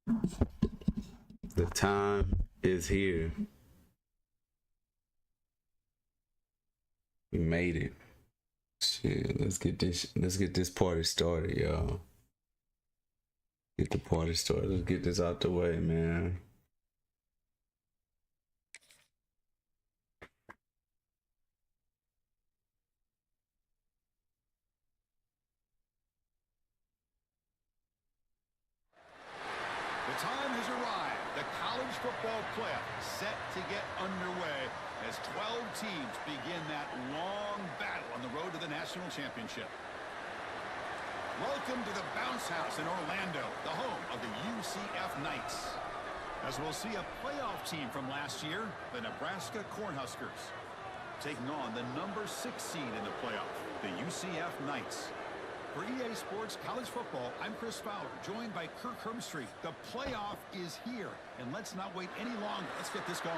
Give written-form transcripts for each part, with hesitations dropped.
The time is here. We made it. Shit, let's get this party started, y'all. Get the party started. Let's get this out the way, man. The time has arrived. The college football playoff set to get underway as 12 teams begin that long battle on the road to the national championship. Welcome to the Bounce House in Orlando, the home of the UCF Knights. As we'll see a playoff team from last year, the Nebraska Cornhuskers, taking on the number 6 seed in the playoff, the UCF Knights. For EA Sports College Football, I'm Chris Fowler, joined by Kirk Hermstreet. The playoff is here, and let's not wait any longer. Let's get this going.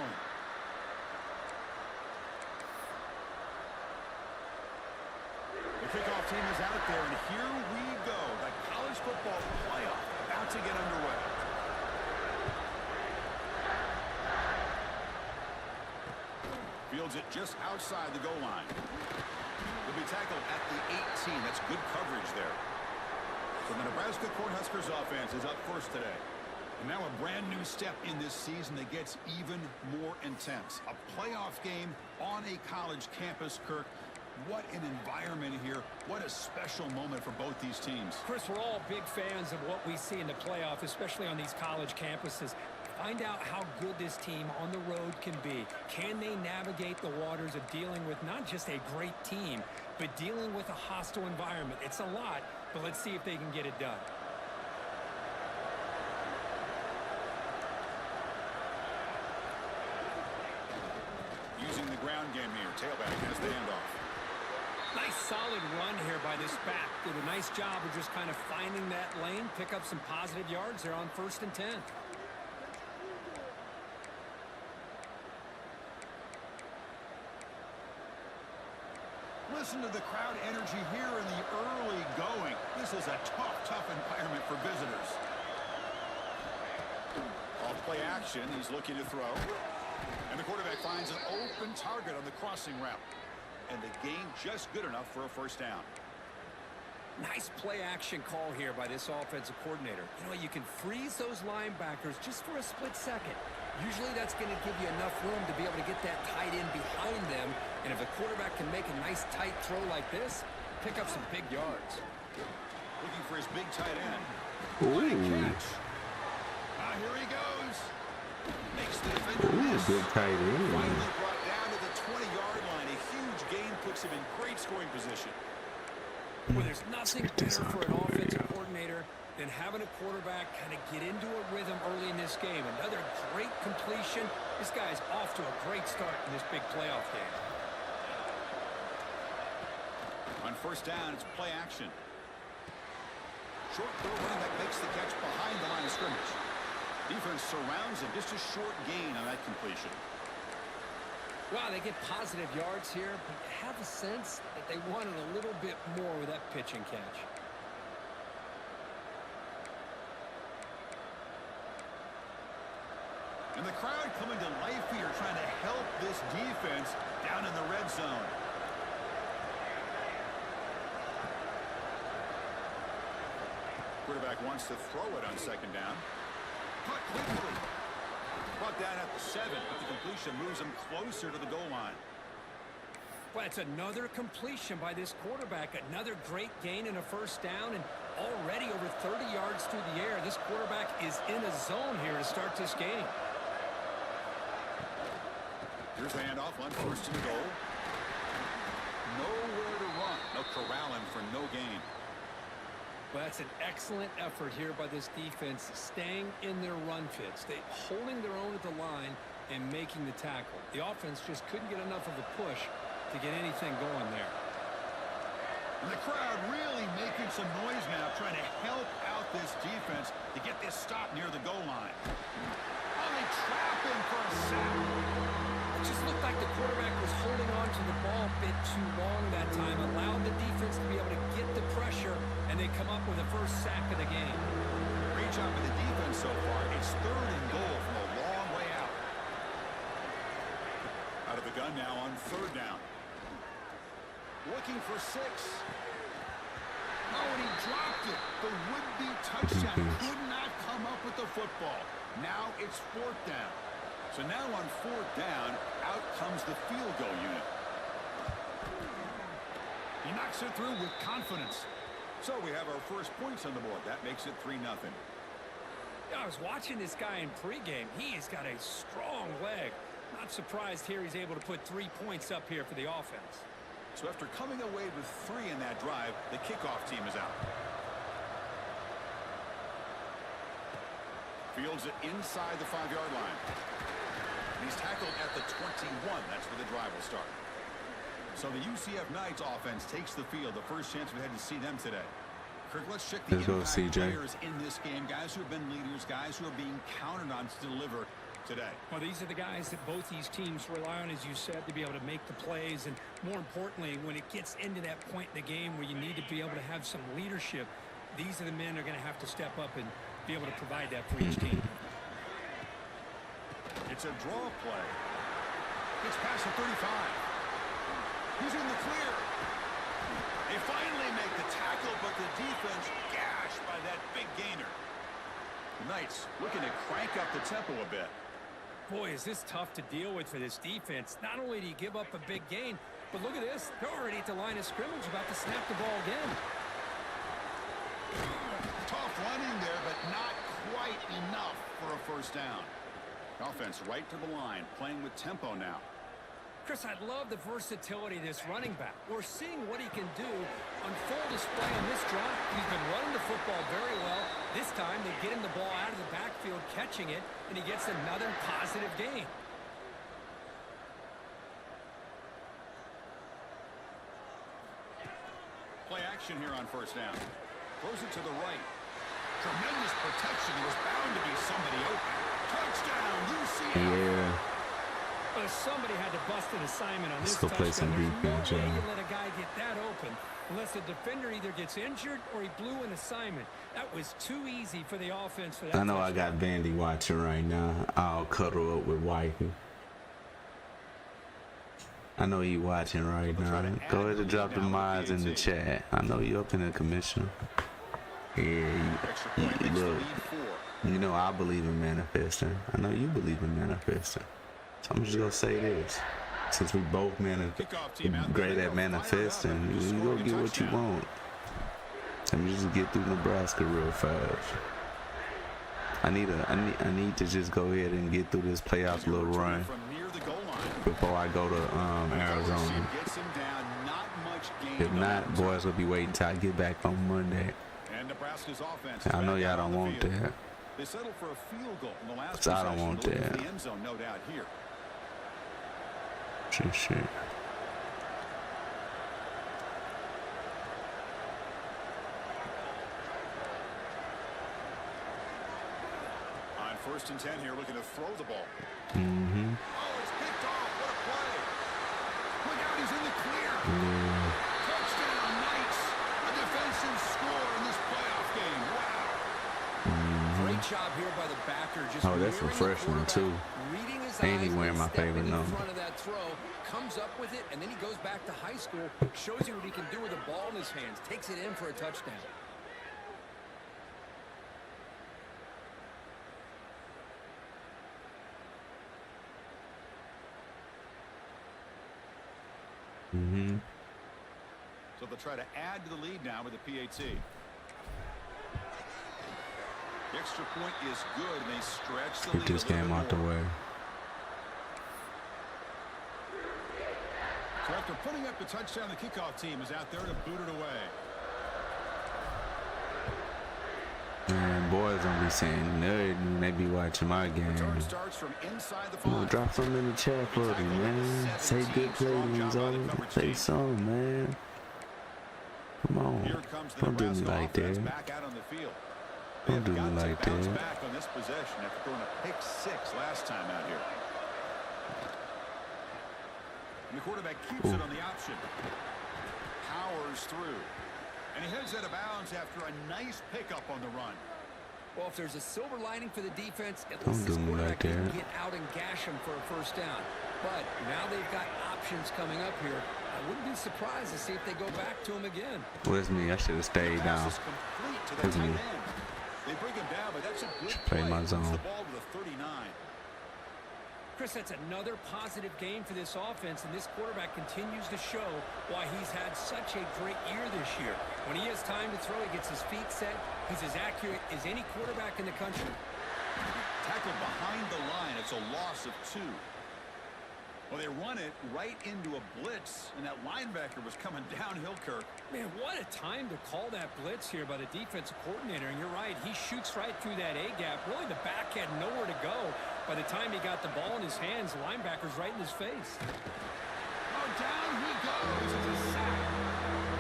The kickoff team is out there, and here we go. The college football playoff about to get underway. Fields it just outside the goal line. Will be tackled at the 18. That's good coverage there. So the Nebraska Cornhuskers offense is up first today. And now a brand new step in this season that gets even more intense. A playoff game on a college campus, Kirk. What an environment here. What a special moment for both these teams. Chris, we're all big fans of what we see in the playoff, especially on these college campuses. Find out how good this team on the road can be. Can they navigate the waters of dealing with not just a great team, but dealing with a hostile environment? It's a lot, but let's see if they can get it done. Using the ground game here. Tailback has the handoff. Nice solid run here by this back. Did a nice job of just kind of finding that lane, pick up some positive yards there on 1st and 10. Listen to the crowd energy here in the early going. This is a tough environment for visitors. Off play action, he's looking to throw. And the quarterback finds an open target on the crossing route. And the gain just good enough for a first down. Nice play action call here by this offensive coordinator. You know, you can freeze those linebackers just for a split second. Usually that's going to give you enough room to be able to get that tight end behind them. And if the quarterback can make a nice tight throw like this, pick up some big yards. Looking for his big tight end. Ooh. Catch. Here he goes. Makes the defender miss. Good tight end. Finally brought down to the 20-yard line. A huge gain puts him in great scoring position. Well, there's nothing better for an offensive coordinator than having a quarterback kind of get into a rhythm early in this game. Another great completion. This guy's off to a great start in this big playoff game. On first down, it's play action. Short throw running back makes the catch behind the line of scrimmage. Defense surrounds him. Just a short gain on that completion. Wow, they get positive yards here, but you have a sense that they wanted a little bit more with that pitch and catch. And the crowd coming to life here, trying to help this defense down in the red zone. Quarterback wants to throw it on second down. Cut quickly. Brought down at the 7, but the completion moves him closer to the goal line. Well, it's another completion by this quarterback. Another great gain and a first down, and already over 30 yards through the air. This quarterback is in a zone here to start this game. Here's the handoff on first and goal. Nowhere to run. No corralling for no gain. Well, that's an excellent effort here by this defense, staying in their run fits. They holding their own at the line and making the tackle. The offense just couldn't get enough of a push to get anything going there. And the crowd really making some noise now, trying to help out this defense to get this stop near the goal line. Oh, they trap him for a sack. It just looked like the quarterback was holding on to the ball a bit too long that time, allowed the defense to be able to get the pressure, and they come up with the first sack of the game. Great Great job with the defense so far. It's 3rd and goal from a long way out. Out of the gun now on 3rd down. Looking for 6. Oh, and he dropped it. The would-be touchdown could not come up with the football. Now it's 4th down. So now on 4th down, out comes the field goal unit. He knocks it through with confidence. So we have our first points on the board. That makes it 3-0. I was watching this guy in pregame. He's got a strong leg. Not surprised here he's able to put 3 points up here for the offense. So after coming away with 3 in that drive, the kickoff team is out. Fields it inside the 5-yard line. And he's tackled at the 21. That's where the drive will start. So the UCF Knights offense takes the field. The first chance we had to see them today. Kirk, let's check the impact players in this game. Guys who have been leaders, guys who are being counted on to deliver today. Well, these are the guys that both these teams rely on, as you said, to be able to make the plays. And more importantly, when it gets into that point in the game where you need to be able to have some leadership, these are the men that are going to have to step up and be able to provide that for each team. It's a draw play. Gets past the 35. He's in the clear. They finally make the tackle, but the defense gashed by that big gainer. The Knights looking to crank up the tempo a bit. Boy, is this tough to deal with for this defense. Not only do you give up a big gain, but look at this. They're already at the line of scrimmage, about to snap the ball again. Tough running there, but not quite enough for a first down. Offense right to the line, playing with tempo now. Chris, I love the versatility of this running back. We're seeing what he can do on full display on this drive. He's been running the football very well. This time they get him the ball out of the backfield, catching it, and he gets another positive gain. Play action here on first down. Throws it to the right. Tremendous protection. There was bound to be somebody open. Touchdown, UCF. Yeah. But somebody had to bust an assignment on this Let's go play touchdown. some defense, There's no way yeah. you let a guy get that open unless the defender either gets injured or he blew an assignment. That was too easy for the offense for that. I know I touchdown. got Vandy watching right now. I'll cuddle up with Wifey. I know you watching right now. Go ahead and drop the mods in the chat. I know you up in the commissioner. Yeah, look. You know I believe in manifesting. I know you believe in manifesting. So I'm just gonna say this. Since we both great at manifesting, you go get what you want. Let me just get through Nebraska real fast. I need to just go ahead and get through this playoff little run before I go to Arizona. If not, boys will be waiting till I get back on Monday. I know y'all don't want that. They settled for a field goal in the last I don't want that. The end zone, no doubt here. Shit. On 1st and 10 here, looking to throw the ball. Mm-hmm. Oh, it's picked off. What a play. Look out, he's in the clear. Yeah. Touchdown, Knights. A defensive score in this playoff game. Wow. Great job here by the backer. Just Oh, that's a freshman too. Reading his Ain't he eyes, wearing my stepping favorite in number? front of that throw, comes up with it, and then he goes back to high school, shows you what he can do with the ball in his hands, takes it in for a touchdown. Mm-hmm. So they'll try to add to the lead now with the PAT. The extra point is good, and they stretch the lead. Get this game out the way. So after putting up the touchdown, the kickoff team is out there to boot it away. Man, boys don't be saying nothing. They be watching my game. Return starts from inside the You know, 5. drop something in the chat for me, man. Say good plays, on. Say something, man. Come on. Here comes the Don't do me Nebraska like offense that. back out on the field. Don't do me They've got like to bounce that. back on this possession after throwing a pick 6 last time out here. And the quarterback keeps it on the option. Powers through. And he heads out of bounds after a nice pickup on the run. Well, if there's a silver lining for the defense, at Don't least do this me quarterback like can that. get out and gash him for a first down. But now they've got options coming up here. I wouldn't be surprised to see if they go back to him again. Where's me? I should have stayed down. Pass is complete to the Where's tight me? end. They bring him down, but that's a good Should play my Moves zone. the ball to the 39. Chris, that's another positive game for this offense, and this quarterback continues to show why he's had such a great year this year. When he has time to throw, he gets his feet set. He's as accurate as any quarterback in the country. Tackled behind the line. It's a loss of 2. Well, they run it right into a blitz, and that linebacker was coming downhill, Kirk. Man, what a time to call that blitz here by the defensive coordinator. And you're right, he shoots right through that A-gap. Really, the back had nowhere to go. By the time he got the ball in his hands, the linebacker's right in his face. Oh, down he goes. It's a sack.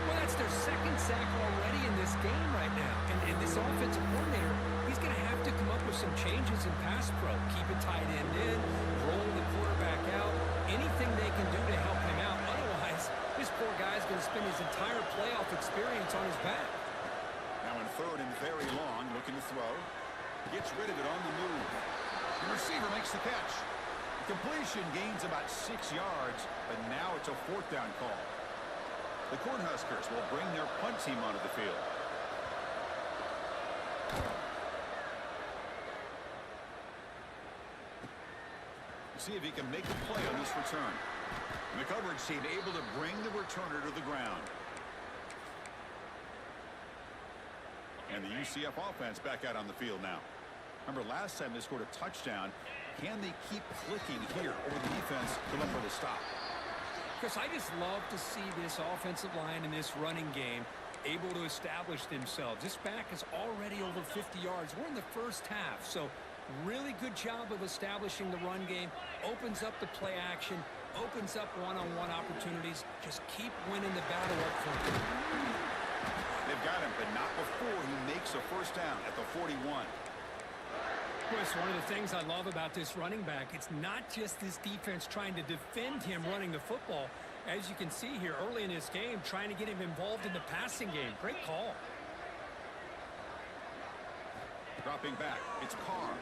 Well, that's their second sack already in this game right now. And this offensive coordinator, he's going to have to come up with some changes in pass pro. Keep a tight end in, roll the quarterback out, anything they can do to help him out. Otherwise, this poor guy's going to spend his entire playoff experience on his back. Now in 3rd and very long, looking to throw. Gets rid of it on the move. The receiver makes the catch. The completion gains about 6 yards, but now it's a 4th down call. The Cornhuskers will bring their punt team onto the field. See if he can make the play on this return. And the coverage team able to bring the returner to the ground. And the UCF offense back out on the field now. Remember, last time they scored a touchdown. Can they keep clicking here over the defense to look for the stop? Chris, I just love to see this offensive line in this running game able to establish themselves. This back is already over 50 yards. We're in the first half, so really good job of establishing the run game. Opens up the play action, opens up one-on-one opportunities. Just keep winning the battle up front. They've got him, but not before he makes a first down at the 41. Chris, one of the things I love about this running back, it's not just this defense trying to defend him running the football. As you can see here early in this game, trying to get him involved in the passing game. Great call. Dropping back, it's Carr.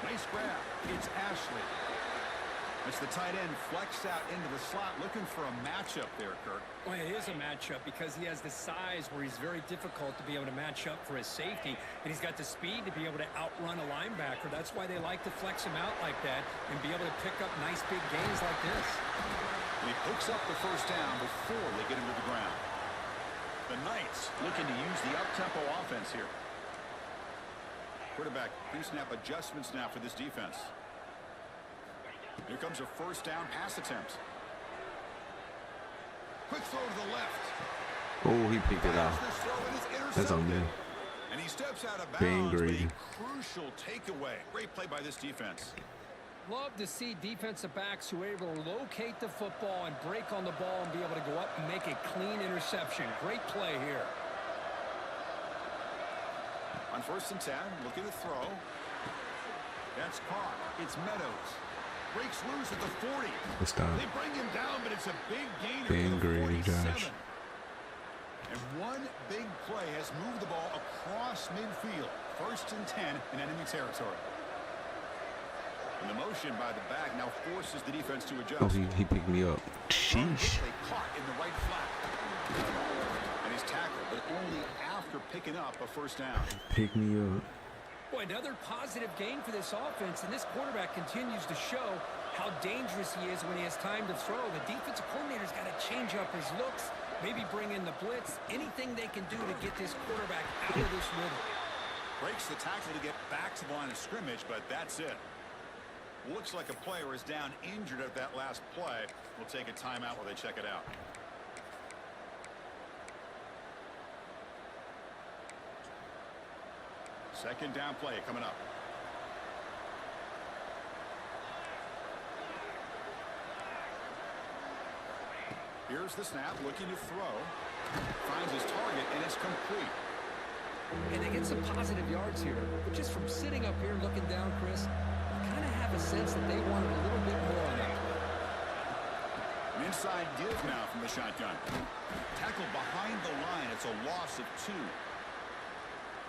Nice grab. It's Ashley. It's the tight end flexed out into the slot, looking for a matchup there, Kirk. Well, it is a matchup because he has the size where he's very difficult to be able to match up for his safety, and he's got the speed to be able to outrun a linebacker. That's why they like to flex him out like that and be able to pick up nice big gains like this. And he picks up the first down before they get him to the ground. The Knights looking to use the up-tempo offense here. Quarterback pre-snap adjustments now for this defense. Here comes a first down pass attempt. Quick throw to the left. Oh, he picked it off. This throw and it's That's on intercepted. me. And he steps out of Being bounds, but greedy. a crucial takeaway. Great play by this defense. Love to see defensive backs who are able to locate the football and break on the ball and be able to go up and make a clean interception. Great play here. On 1st and 10, looking to throw. That's Carr. It's Meadows. Breaks loose at the 40. It's done. They bring him down, but it's a big gainer Being to the greedy, 47. Josh. And one big play has moved the ball across midfield. 1st and 10 in enemy territory. And the motion by the back now forces the defense to adjust. Oh, he picked me up. Sheesh. They caught in the right flat. And he's tackled, but only after picking up a first down. Pick me up. Boy, another positive game for this offense, and this quarterback continues to show how dangerous he is when he has time to throw. The defensive coordinator's got to change up his looks, maybe bring in the blitz, anything they can do to get this quarterback out of this rhythm. Breaks the tackle to get back to the line of scrimmage, but that's it. Looks like a player is down injured at that last play. We'll take a timeout while they check it out. Second down play coming up. Here's the snap, looking to throw. Finds his target, and it's complete. And they get some positive yards here. But just from sitting up here looking down, Chris, you kind of have a sense that they wanted a little bit more on that play. An inside give now from the shotgun. Tackled behind the line. It's a loss of 2.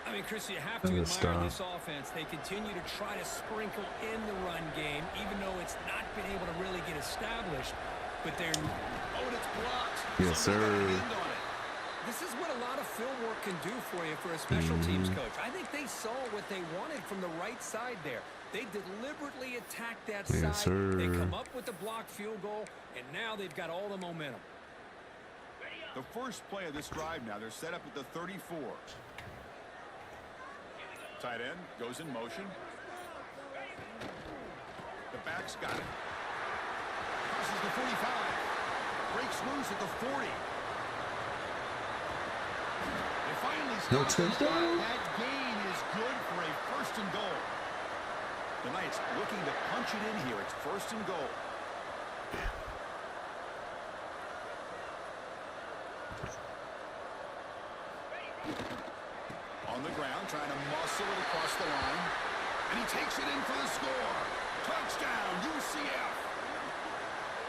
I mean, Chris, you have to admire this offense. They continue to try to sprinkle in the run game, even though it's not been able to really get established. But they're... Oh, and it's blocked. Yes, sir. This is what a lot of film work can do for you for a special teams coach. I think they saw what they wanted from the right side there. They deliberately attacked that side. Sir. They come up with the blocked field goal, and now they've got all the momentum. The first play of this drive now, they're set up at the 34. Tight end goes in motion. The back's got it. Crosses the 45. Breaks loose at the 40. They finally stop. No touchdown. That gain is good for a first and goal. The Knights looking to punch it in here. It's first and goal. On the ground, trying to muscle it across the line. And he takes it in for the score. Touchdown, UCF.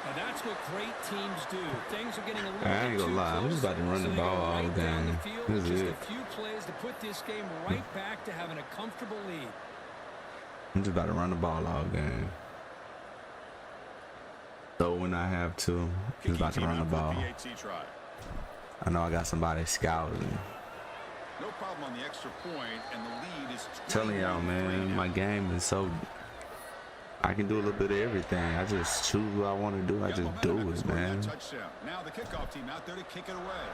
Now that's what great teams do. Things are getting a little I ain't gonna lie, I'm just about to run the ball all game. This is just it. a few plays to put this game right back to having a comfortable lead. I'm just about to run the ball all game. So when I have to, just about to run the ball. I know I got somebody scouting. No problem on the extra point, and the lead is Telling y'all, man, my game is so... I can do a little bit of everything. I just choose what I want to do. I just do it, man. Now the kickoff team out there to kick it away.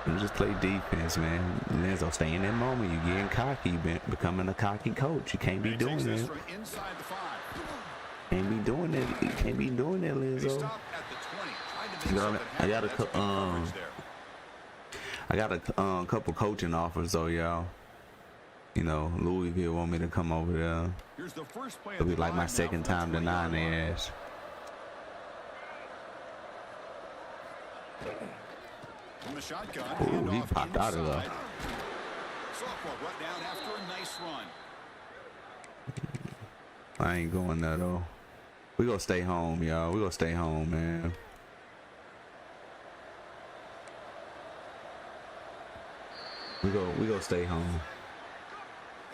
You just play defense, man. Lenzo, stay in that moment. You're getting cocky. You're becoming a cocky coach. You can't be doing that. Can't be doing that. You can't be doing that, Lenzo. I got a couple coaching offers, though, y'all. You know, Louisville want me to come over there. It'll be like my second time denying their ass. From the shotgun, Ooh, he popped out of there. Softball brought down after a nice run. I ain't going there, though. We gonna stay home, y'all. We gonna stay home, man. We go stay home.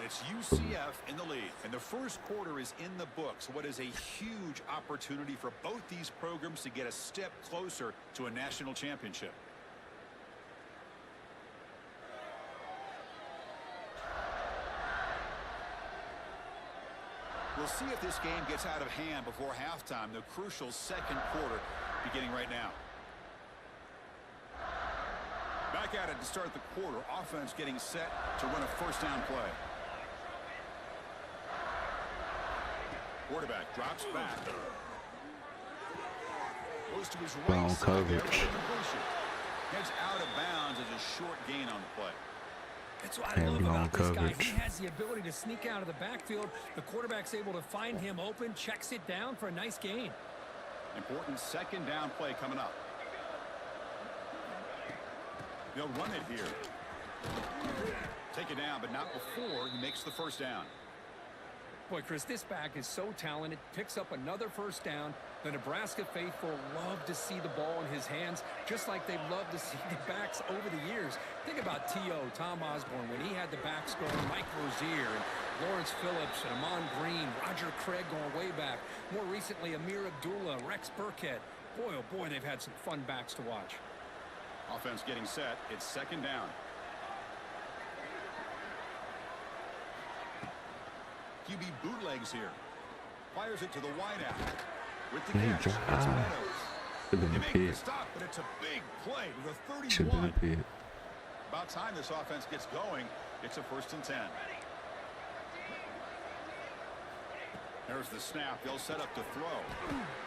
It's UCF in the lead, and the first quarter is in the books. What is a huge opportunity for both these programs to get a step closer to a national championship. We'll see if this game gets out of hand before halftime. The crucial second quarter beginning right now. Back at it to start the quarter. Offense getting set to run a first down play. Quarterback drops back. Goes to his right Wrong side coverage. Heads out of bounds as a short gain on the play. That's what I love about this guy. He has the ability to sneak out of the backfield. The quarterback's able to find him open, checks it down for a nice gain. Important second down play coming up. They'll run it here. Take it down, but not before he makes the first down. Boy, Chris, this back is so talented. Picks up another first down. The Nebraska faithful love to see the ball in his hands, just like they've loved to see the backs over the years. Think about T.O., Tom Osborne, when he had the backs going, Mike Rozier, and Lawrence Phillips, and Amon Green, Roger Craig going way back. More recently, Amir Abdullah, Rex Burkhead. Boy, oh boy, they've had some fun backs to watch. Offense getting set. It's second down. QB bootlegs here. Fires it to the wideout. With the catch, it's Meadows. They make the stop, but it's a big play with a 31. About time this offense gets going. It's a 1st and 10. There's the snap. They'll set up to throw.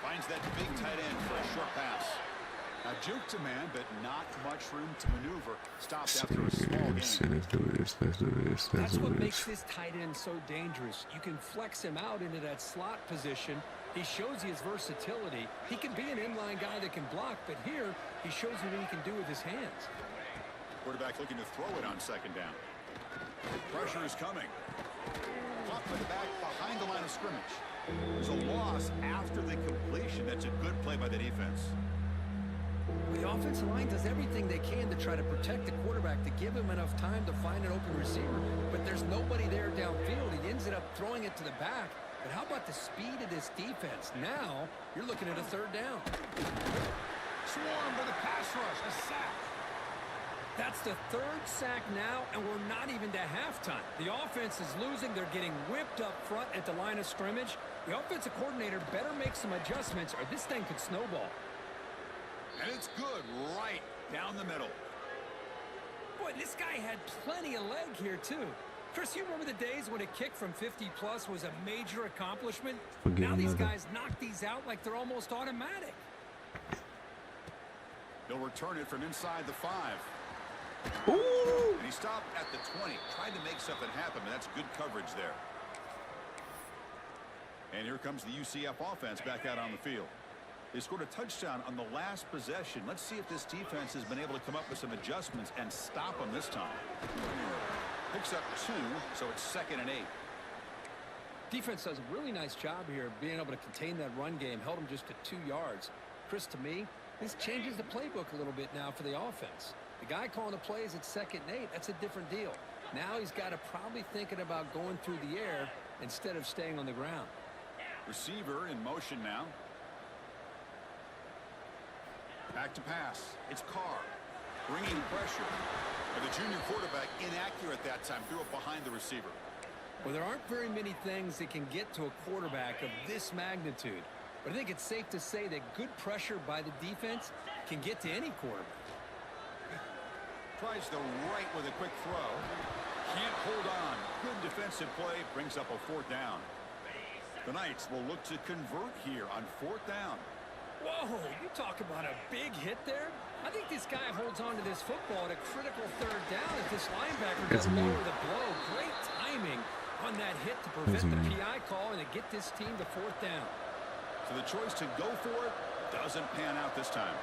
Finds that big tight end for a short pass. Now juke to man, but not much room to maneuver. Stopped after a small gain. Let's do this. That's what makes this tight end so dangerous. You can flex him out into that slot position. He shows you his versatility. He can be an inline guy that can block, but here he shows you what he can do with his hands. Quarterback looking to throw it on second down. Pressure is coming. Caught by the back behind the line of scrimmage. There's a loss after the completion. That's a good play by the defense. The offensive line does everything they can to try to protect the quarterback, to give him enough time to find an open receiver, but there's nobody there downfield. He ends up throwing it to the back. But how about the speed of this defense? Now you're looking at a third down. Swarmed by the pass rush, a sack. That's the third sack now, and we're not even to halftime. The offense is losing. They're getting whipped up front at the line of scrimmage. The offensive coordinator better make some adjustments, or this thing could snowball. And it's good right down the middle. Boy, this guy had plenty of leg here, too. Chris, you remember the days when a kick from 50-plus was a major accomplishment? Now these guys knock these out like they're almost automatic. He'll return it from inside the 5. Ooh. And he stopped at the 20, tried to make something happen, but that's good coverage there. And here comes the UCF offense back out on the field. They scored a touchdown on the last possession. Let's see if this defense has been able to come up with some adjustments and stop them this time. Picks up 2, so it's 2nd and 8. Defense does a really nice job here of being able to contain that run game, held them just to 2 yards. Chris, to me, this changes the playbook a little bit now for the offense. The guy calling the plays at 2nd and 8, that's a different deal. Now he's got to probably thinking about going through the air instead of staying on the ground. Receiver in motion now. Back to pass. It's Carr bringing pressure. But the junior quarterback inaccurate that time. Threw it behind the receiver. Well, there aren't very many things that can get to a quarterback of this magnitude. But I think it's safe to say that good pressure by the defense can get to any quarterback. Tries the right with a quick throw. Can't hold on. Good defensive play. Brings up a 4th down. The Knights will look to convert here on 4th down. Whoa, you talk about a big hit there. I think this guy holds on to this football at a critical 3rd down as this linebacker doesn't lower the blow. Great timing on that hit to prevent the PI call and to get this team to 4th down. So the choice to go for it doesn't pan out this time.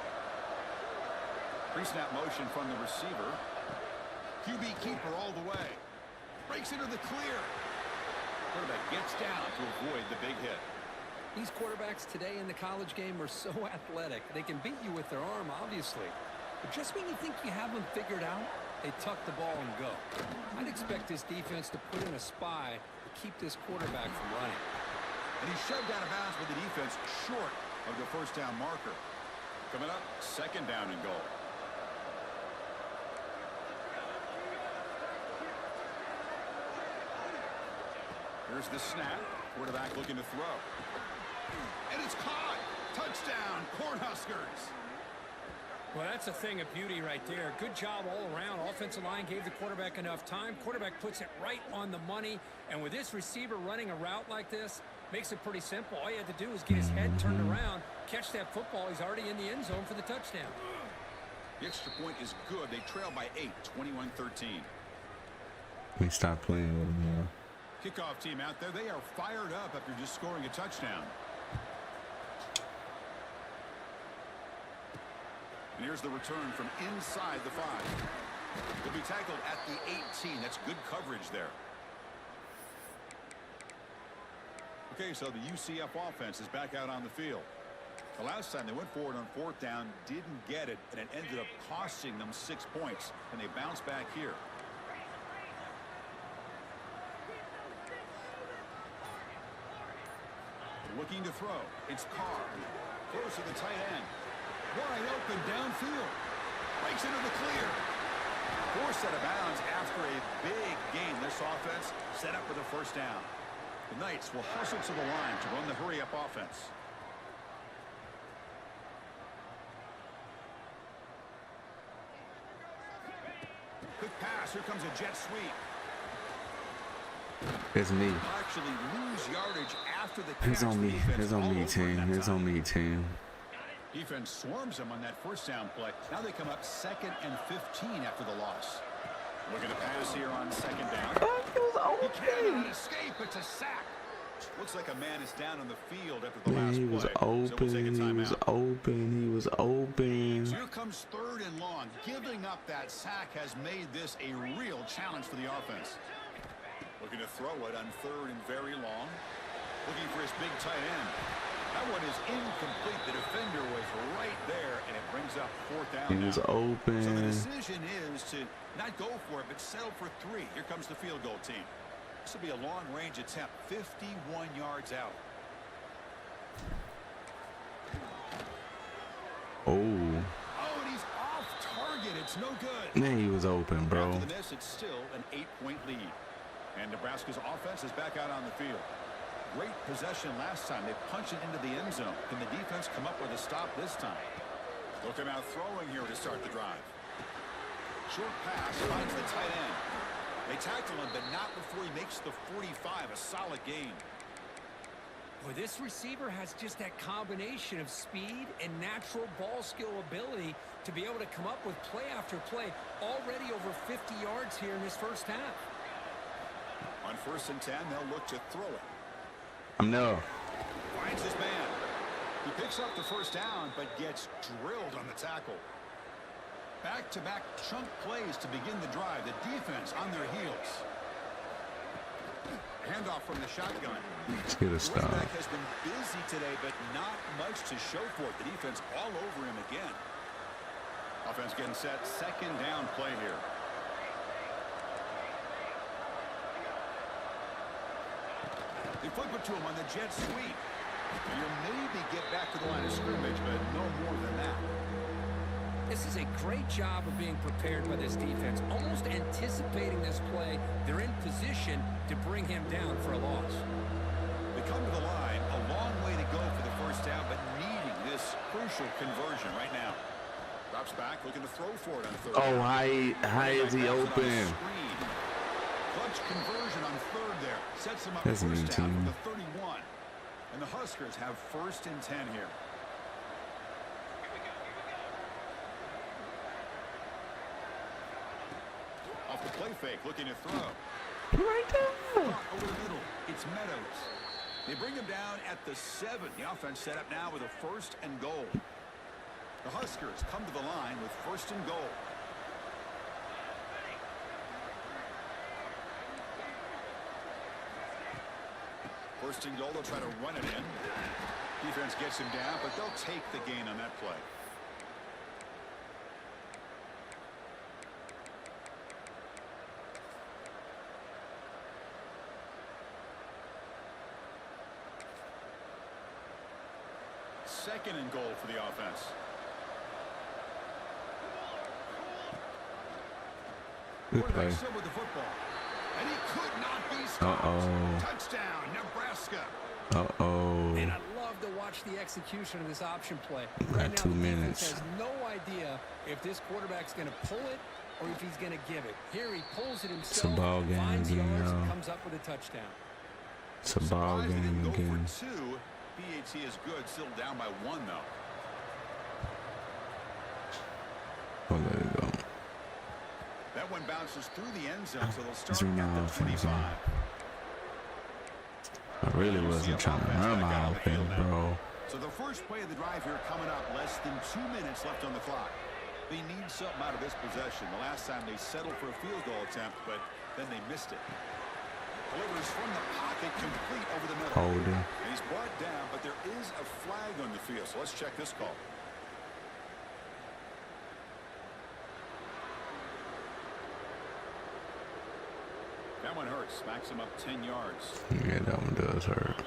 Pre-snap motion from the receiver. QB keeper all the way. Breaks into the clear. Quarterback gets down to avoid the big hit. These quarterbacks today in the college game are so athletic. They can beat you with their arm, obviously. But just when you think you have them figured out, they tuck the ball and go. I'd expect this defense to put in a spy to keep this quarterback from running. And he's shoved out of bounds with the defense short of the 1st down marker. Coming up, 2nd down and goal. Here's the snap. Quarterback looking to throw. And it's caught. Touchdown, Cornhuskers. Well, that's a thing of beauty right there. Good job all around. Offensive line gave the quarterback enough time. Quarterback puts it right on the money. And with this receiver running a route like this, makes it pretty simple. All you had to do was get his head turned around, catch that football. He's already in the end zone for the touchdown. The extra point is good. They trail by 8, 21-13. We stop playing with them more. Kickoff team out there. They are fired up after just scoring a touchdown. And here's the return from inside the 5. He'll be tackled at the 18. That's good coverage there. Okay, so the UCF offense is back out on the field. The last time they went forward on 4th down, didn't get it, and it ended up costing them 6 points. And they bounce back here. Looking to throw. It's Carr. Throws to the tight end. Wide open downfield. Breaks into the clear. Forced out of bounds after a big gain. This offense set up with a 1st down. The Knights will hustle to the line to run the hurry-up offense. Quick pass. Here comes a jet sweep. It's me. Actually lose yardage after the catch. It's on me. It's on me, team. It's on me, team. Defense swarms them on that 1st down play. Now they come up 2nd and 15 after the loss. Looking to pass here on 2nd down. Oh, he was He cannot open. escape. It's a sack. Looks like a man is down on the field after the Man, last he was play. open. So we'll take a He was timeout. open. He was open. So here comes 3rd and long. Giving up that sack has made this a real challenge for the offense. Looking to throw it on 3rd and very long. Looking for his big tight end. That one is incomplete. The defender was right there, and it brings up fourth down. He was open. So the decision is to not go for it, but settle for 3. Here comes the field goal team. This will be a long-range attempt, 51 yards out. Oh. Oh, and he's off target. It's no good. Man, he was open, bro. After the miss, it's still an 8-point lead. And Nebraska's offense is back out on the field. Great possession last time. They punched it into the end zone. Can the defense come up with a stop this time? Looking out throwing here to start the drive. Short pass finds the tight end. They tackle him, but not before he makes the 45. A solid gain. Boy, this receiver has just that combination of speed and natural ball skill ability to be able to come up with play after play. Already over 50 yards here in this first half. On 1st and 10, they'll look to throw it. No. Finds his man. He picks up the first down, but gets drilled on the tackle. Back-to-back chunk plays to begin the drive. The defense on their heels. Handoff from the shotgun. Let's get a stop. Quarterback has been busy today, but not much to show for it. The defense all over him again. Offense getting set. 2nd down play here. They flip it to him on the jet sweep. And you'll maybe get back to the line of scrimmage, but no more than that. This is a great job of being prepared by this defense. Almost anticipating this play. They're in position to bring him down for a loss. They come to the line. A long way to go for the first down, but needing this crucial conversion right now. Drops back, looking to throw for it on 3rd. Oh, how is he open? Clutch conversion on 3rd there. Sets him up That's a first new down team. from the 31. And the Huskers have 1st and 10 here. Off the play fake, looking to throw. Right there. Over the middle, it's Meadows. They bring him down at the 7. The offense set up now with a 1st and goal. The Huskers come to the line with 1st and goal. First and goal, they'll try to run it in. Defense gets him down, but they'll take the gain on that play. Second and goal for the offense. Good play. Quarterback still with the football. And he could not be stopped. Touchdown, Nebraska. And I love to watch the execution of this option play. Got Right now, 2 the minutes. defense has no idea if this quarterback's going to pull it or if he's going to give it. Here he pulls it himself, It's a ball game finds again, yards, and y'all. comes up with a touchdown. It's a ball Surprised they didn't game go again. for 2. PAT is good, still down by 1 though. Oh, let it go. That one bounces through the end zone, so they'll start Zoom at out the from 25. zone. I really wasn't trying to run my offense, bro. So the first play of the drive here coming up, less than 2 minutes left on the clock. They need something out of this possession. The last time they settled for a field goal attempt, but then they missed it. Delivers from the pocket, complete over the middle. Holding. And he's brought down, but there is a flag on the field, so let's check this call. That one hurts. Smacks him up 10 yards. Yeah, that one does hurt.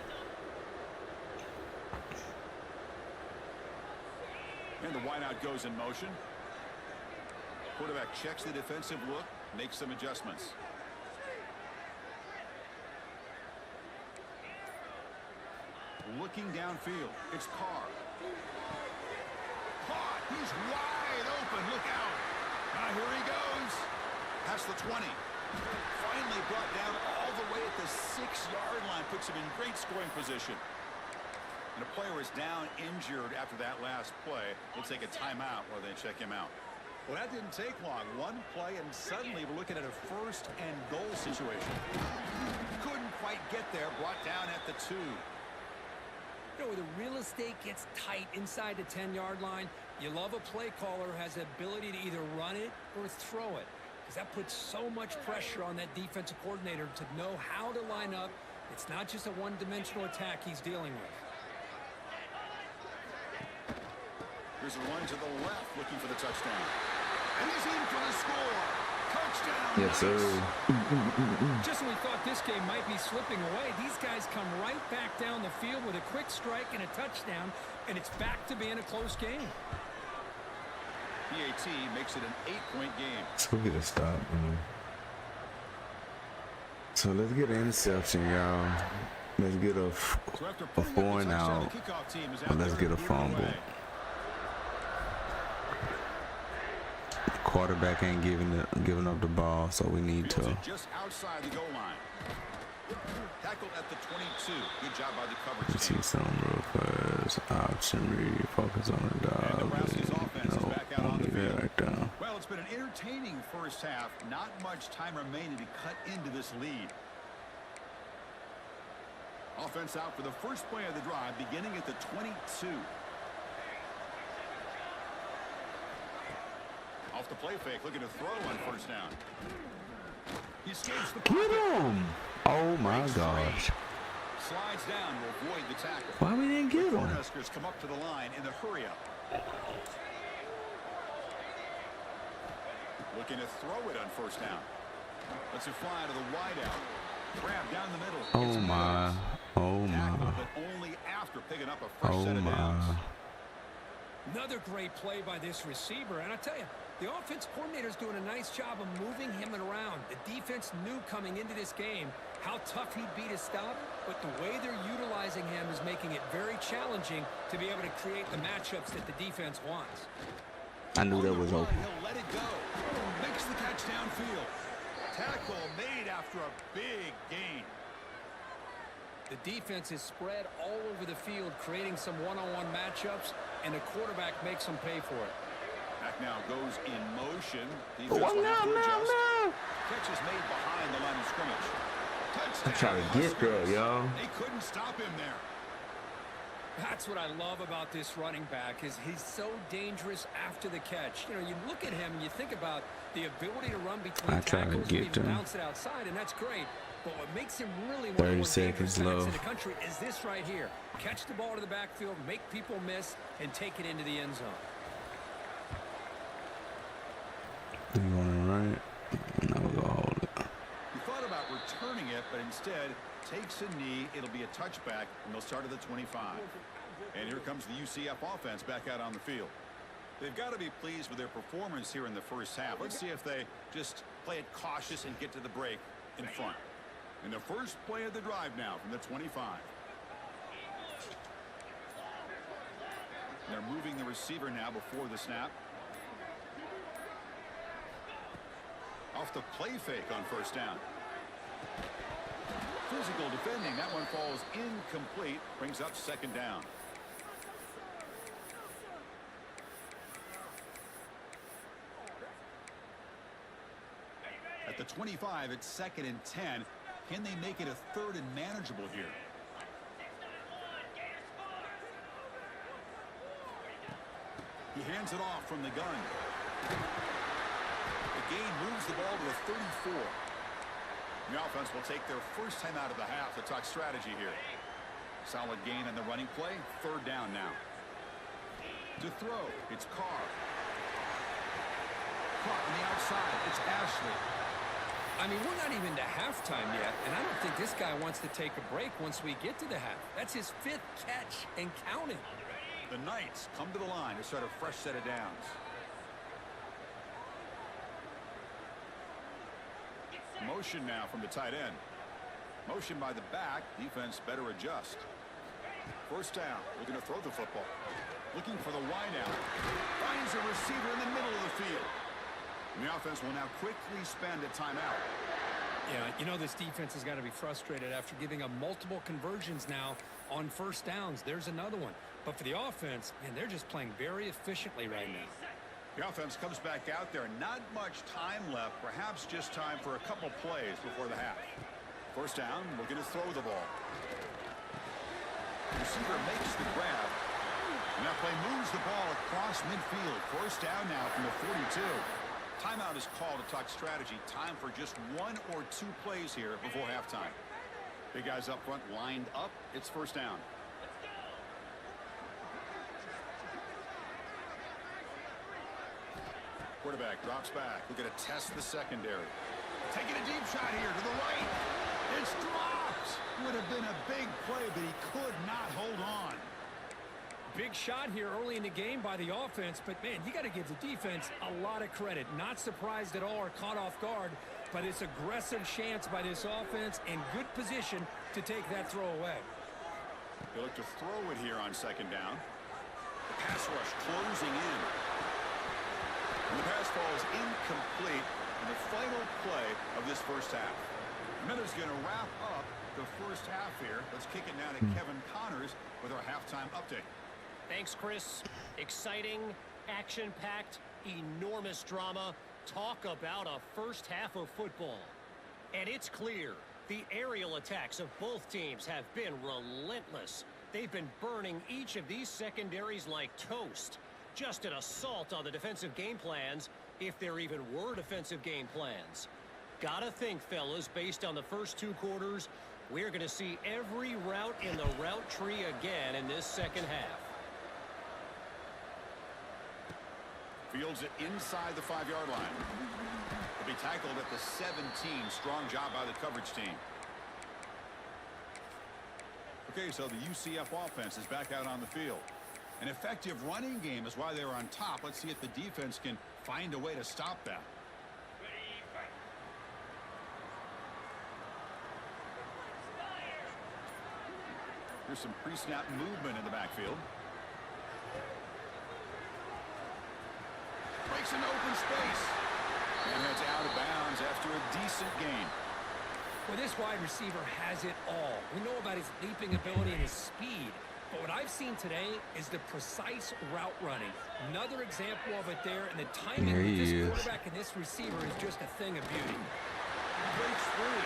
And the wideout goes in motion. Quarterback checks the defensive look, makes some adjustments. Looking downfield, it's Carr. Caught, he's wide open, look out. Here he goes. Past the 20. Finally brought down all the way at the 6-yard line, puts him in great scoring position. And a player is down injured after that last play. We'll take a timeout while they check him out. Well, that didn't take long. One play, and suddenly we're looking at a 1st and goal situation. Couldn't quite get there, brought down at the 2. You know, where the real estate gets tight inside the 10-yard line, you love a play caller who has the ability to either run it or throw it. Because that puts so much pressure on that defensive coordinator to know how to line up. It's not just a one-dimensional attack he's dealing with. Here's a run to the left, looking for the touchdown. And he's in for the score. Touchdown. Yes, sir. Just when we thought this game might be slipping away, these guys come right back down the field with a quick strike and a touchdown, and it's back to being a close game. PAT makes it an 8-point game. So we gotta stop, man. So let's get an interception, y'all. Let's get a 4 and out. And let's get a fumble. Quarterback ain't giving up the ball, so we need to. Just outside the goal line. Tackled at the 22. Good job by the coverage Let's team. see some real fast. Option read. Focus on the dog. Nebraska's offense is back out on the field. Right there. Well, it's been an entertaining first half. Not much time remaining to cut into this lead. Offense out for the first play of the drive, beginning at the 22. Off the play fake, looking to throw on first down. He escapes the pocket. Get him! Oh my gosh. Slides down to avoid the tackle. Why we didn't get The him? Cornhuskers come up to the line in the hurry up. Looking to throw it on first down. Lets it fly to the wideout. Grab down the middle. Oh my. Oh Tackle, my. but only after picking up a fresh Oh set of downs. my. Another great play by this receiver, and I tell you, the offense coordinator's doing a nice job of moving him around. The defense knew coming into this game how tough he'd be to stop, but the way they're utilizing him is making it very challenging to be able to create the matchups that the defense wants. I knew that was open. He'll let it go. Makes the catch downfield. Tackle made after a big gain. The defense is spread all over the field, creating some one-on-one matchups, and the quarterback makes them pay for it. Back now goes in motion. Defense will have to adjust. Catch is made behind the line of scrimmage. Touchdown. I'm trying to get there, y'all. They couldn't stop him there. That's what I love about this running back is he's so dangerous after the catch. You know, you look at him and you think about the ability to run between I try to tackles get and even them. bounce it outside, and that's great. But what makes him really one 30 of the more dangerous seconds backs in left. the country is this right here. Catch the ball to the backfield, make people miss, and take it into the end zone. Do you want to run it? No, we're going to hold it. He thought about returning it, but instead takes a knee. It'll be a touchback, and they'll start at the 25. And here comes the UCF offense back out on the field. They've got to be pleased with their performance here in the first half. Let's see if they just play it cautious and get to the break in front. And the first play of the drive now from the 25. They're moving the receiver now before the snap. Off the play fake on first down. Physical defending. That one falls incomplete. Brings up second down. At the 25, it's 2nd and 10. Can they make it a 3rd and manageable here? He hands it off from the gun. The gain moves the ball to the 34. The offense will take their first time out of the half to talk strategy here. Solid gain on the running play. 3rd down now. To throw, it's Carr. Caught on the outside, it's Ashley. I mean, we're not even to halftime yet, and I don't think this guy wants to take a break once we get to the half. That's his 5th catch and counting. The Knights come to the line to start a fresh set of downs. Motion now from the tight end. Motion by the back. Defense better adjust. First down. Looking to throw the football. Looking for the wideout. Finds a receiver in the middle of the field. And the offense will now quickly spend a timeout. Yeah, you know this defense has got to be frustrated after giving up multiple conversions now on first downs. There's another one. But for the offense, man, they're just playing very efficiently right now. The offense comes back out there. Not much time left. Perhaps just time for a couple plays before the half. First down, looking to throw the ball. Receiver makes the grab. And that play moves the ball across midfield. First down now from the 42. Timeout is called to talk strategy. Time for just 1 or 2 plays here before halftime. Big guys up front lined up. It's first down. Quarterback drops back. We're going to test the secondary. Taking a deep shot here to the right. It's dropped. Would have been a big play, but he could not hold on. Big shot here early in the game by the offense, but man, you got to give the defense a lot of credit. Not surprised at all or caught off guard, but it's aggressive chance by this offense and good position to take that throw away. They look to throw it here on second down. The pass rush closing in. And the pass falls incomplete in the final play of this first half. Miller's going to wrap up the first half here. Let's kick it now to Kevin Connors with our halftime update. Thanks, Chris. Exciting, action-packed, enormous drama. Talk about a first half of football. And it's clear, the aerial attacks of both teams have been relentless. They've been burning each of these secondaries like toast. Just an assault on the defensive game plans, if there even were defensive game plans. Gotta think, fellas, based on the first two quarters, we're going to see every route in the route tree again in this second half. Fields it inside the 5-yard line. He'll be tackled at the 17. Strong job by the coverage team. Okay, so the UCF offense is back out on the field. An effective running game is why they're on top. Let's see if the defense can find a way to stop that. There's some pre-snap movement in the backfield. Breaks an open space. And heads out of bounds after a decent gain. Well, this wide receiver has it all. We know about his leaping ability and his speed. But what I've seen today is the precise route running. Another example of it there, and the timing with this quarterback and this receiver is just a thing of beauty. Breaks free.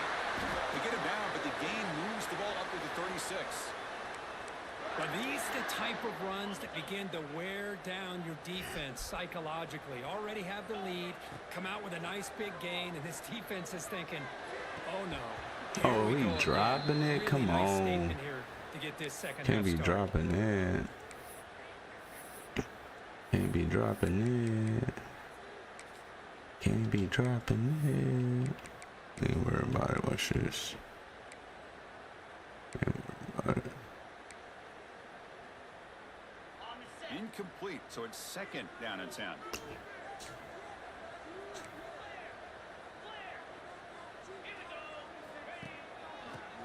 They get him down, but the gain moves the ball up to the 36. But these are the type of runs that begin to wear down your defense psychologically. Already have the lead, come out with a nice big gain, and this defense is thinking, oh no. Oh, we dropping it? Come on. To get this second Can't be half dropping it. Can't be dropping it. Can't be dropping it. Ain't worry about it. Watch this. Ain't worry about it. Incomplete, so it's second down and 10.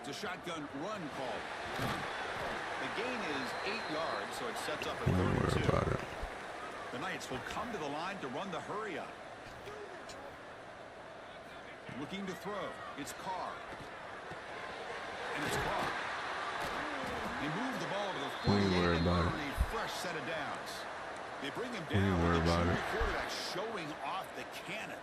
It's a shotgun run call. The gain is 8 yards, so it sets up a Don't worry 32. about it. The Knights will come to the line to run the hurry up. Looking to throw. It's Carr. And it's Carr. They move the ball to the 48. Don't worry about it. Fresh set of downs. They bring him Don't down worry with the about it. quarterback showing off the cannon.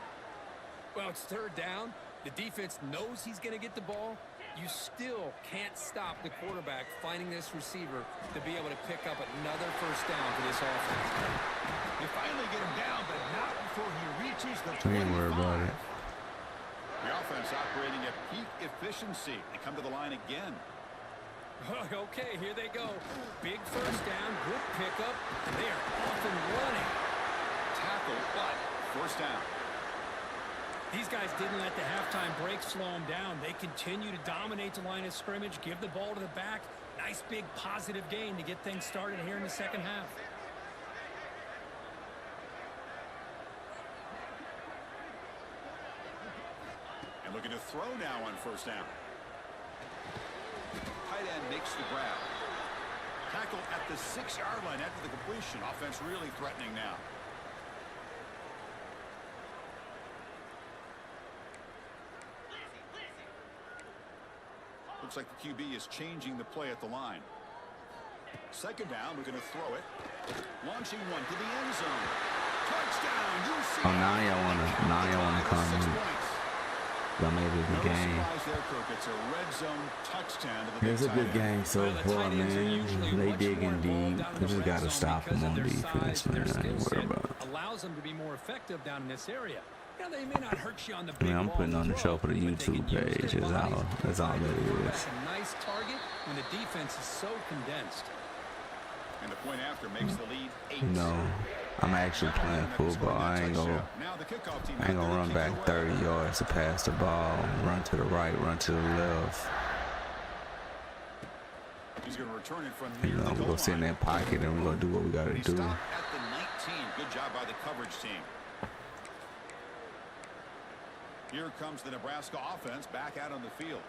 Well, it's third down. The defense knows he's going to get the ball. You still can't stop the quarterback finding this receiver to be able to pick up another first down for this offense. You finally get him down, but not before he reaches the 25. Don't worry about it. The offense operating at peak efficiency. They come to the line again. Okay, here they go. Big first down, good pickup, and they are off and running. Tackle, but first down. These guys didn't let the halftime break slow them down. They continue to dominate the line of scrimmage, give the ball to the back. Nice big positive gain to get things started here in the second half. And looking to throw now on first down. Tight end makes the grab. Tackle at the 6-yard line after the completion. Offense really threatening now. Looks like the QB is changing the play at the line. Second down, we're going to throw it. Launching one to the end zone. Touchdown, UCF. Oh, now y'all wanna come in. Y'all made it the game. There, Kirk. It's a red zone touchdown to the It's a good game so far, man. They digging deep. We just gotta stop them on defense, man. I ain't worried about it. Allows them to be more effective down in this area. Yeah, they may not hurt you on the I big mean, I'm ball putting on the throw, show for the but they can YouTube use page. their bodies That's all to that find the quarterback is. a nice target when the defense is so condensed. And the point after makes the lead 8. You know, I'm actually playing football. I ain't gonna run back 30 yards to pass the ball, run to the right, run to the left. He's going to return it from You know, we're gonna sit in that pocket and we're gonna do what we gotta do. At the 19. Good job by the coverage team. Here comes the Nebraska offense back out on the field.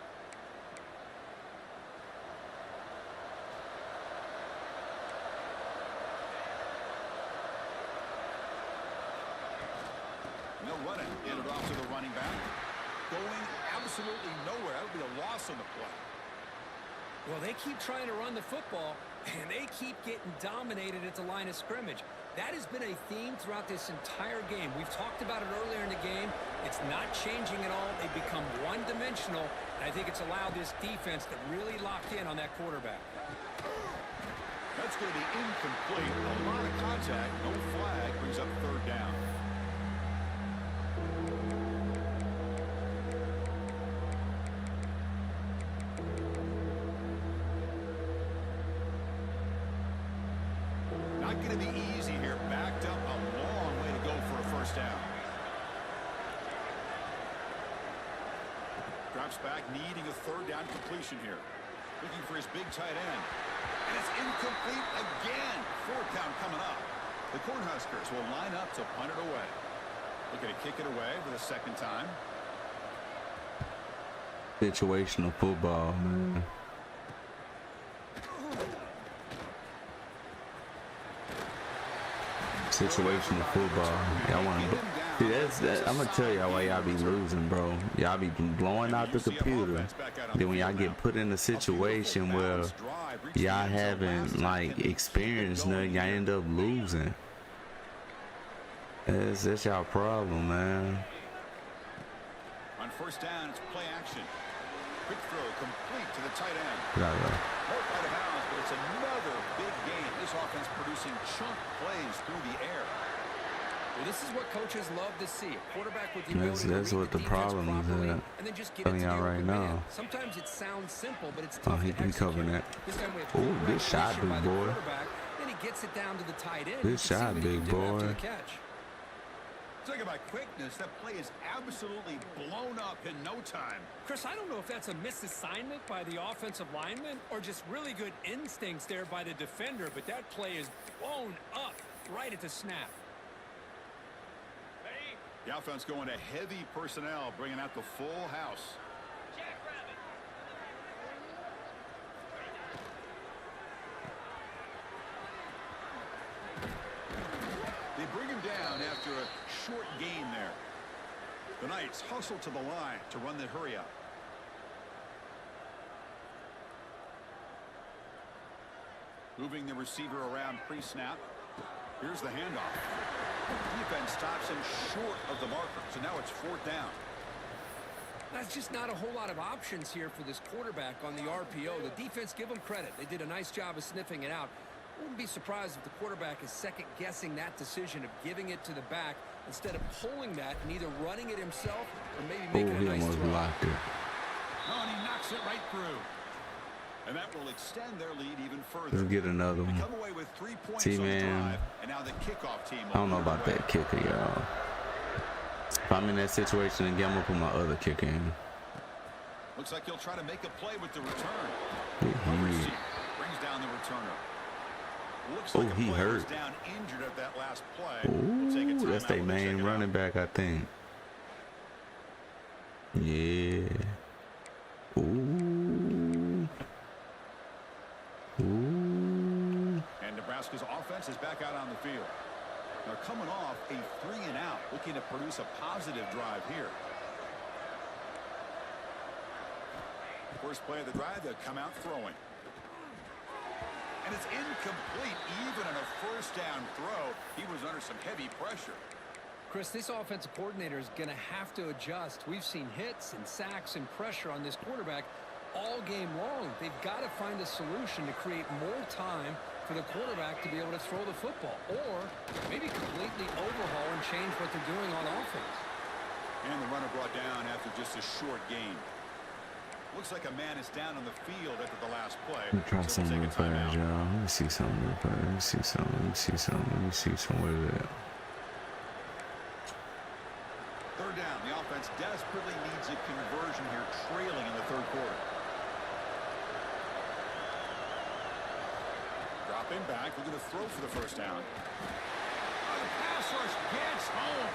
No running. Get it off to the running back. Going absolutely nowhere. That would be a loss on the play. Well, they keep trying to run the football, and they keep getting dominated at the line of scrimmage. That has been a theme throughout this entire game. We've talked about it earlier in the game. It's not changing at all. They've become one-dimensional, and I think it's allowed this defense to really lock in on that quarterback. That's going to be incomplete. A lot of contact. No flag. Brings up third down. Not going to be easy here. Backed up a long way to go for a first down. Drops back, needing a third down completion here. Looking for his big tight end. And it's incomplete again. Fourth down coming up. The Cornhuskers will line up to punt it away. Looking to kick it away for the second time. Situational football, man. Situational football. Y'all want to see that? I'm gonna tell y'all why y'all be losing, bro. Y'all be blowing out the computer. Then when y'all get put in a situation where y'all haven't like experienced nothing, y'all end up losing. That's y'all problem, man. On first down, it's play action. Quick throw complete to the tight end. Right. Out of bounds, but it's another big game. This offense producing chunk plays through the air. Well, this is what coaches love to see. A quarterback with the ability That's to read what the problem is properly, at. and then just get Telling it to y'all the right open now. man. Sometimes it sounds simple, but it's tough He to execute. covering that. This time we have Ooh, good shot, pressure by big the boy. quarterback, then he gets it down to the tight end. Good You can see shot, what he big can do after boy. the catch. Talking about quickness, that play is absolutely blown up in no time. Chris, I don't know if that's a misassignment by the offensive lineman or just really good instincts there by the defender, but that play is blown up right at the snap. The offense going to heavy personnel, bringing out the full house. They bring him down after a short gain there. The Knights hustle to the line to run the hurry up. Moving the receiver around pre-snap. Here's the handoff. Defense stops him short of the marker, so now it's fourth down. That's just not a whole lot of options here for this quarterback on the RPO. The defense, give them credit. They did a nice job of sniffing it out. Wouldn't be surprised if the quarterback is second-guessing that decision of giving it to the back instead of pulling that and either running it himself or maybe making a nice almost throw. blocked it. Oh, and he knocks it right through. And that will extend their lead even further. Let's get another one. They come away with 3 points See, on the man. drive, and now the kickoff team. I don't know about that kicker, y'all. If I'm in that situation again, I'm gonna put my other kicker in. Looks like he'll try to make a play with the return. He Brings down the returner. Looks Oh, like a he player was hurt. down injured at that last play. We'll take a Ooh, that's timeout their when they check main it running out. back, I think. Yeah. Ooh. Ooh. And Nebraska's offense is back out on the field. They're coming off a 3-and-out, looking to produce a positive drive here. First play of the drive, they'll come out throwing. And it's incomplete. Even on a first down throw, he was under some heavy pressure. Chris, this offensive coordinator is going to have to adjust. We've seen hits and sacks and pressure on this quarterback all game long. They've got to find a solution to create more time for the quarterback to be able to throw the football, or maybe completely overhaul and change what they're doing on offense. And the runner brought down after just a short gain. Looks like a man is down on the field after the last play. Let me try So some we'll real take a timeout. fast, y'all. Let me see something real fast. Let me see something. Let me see something. Let me see something. Where is it? Third down. The offense desperately needs a conversion here, trailing in the third quarter. Dropping back, looking to throw for the first down. The pass rush gets home.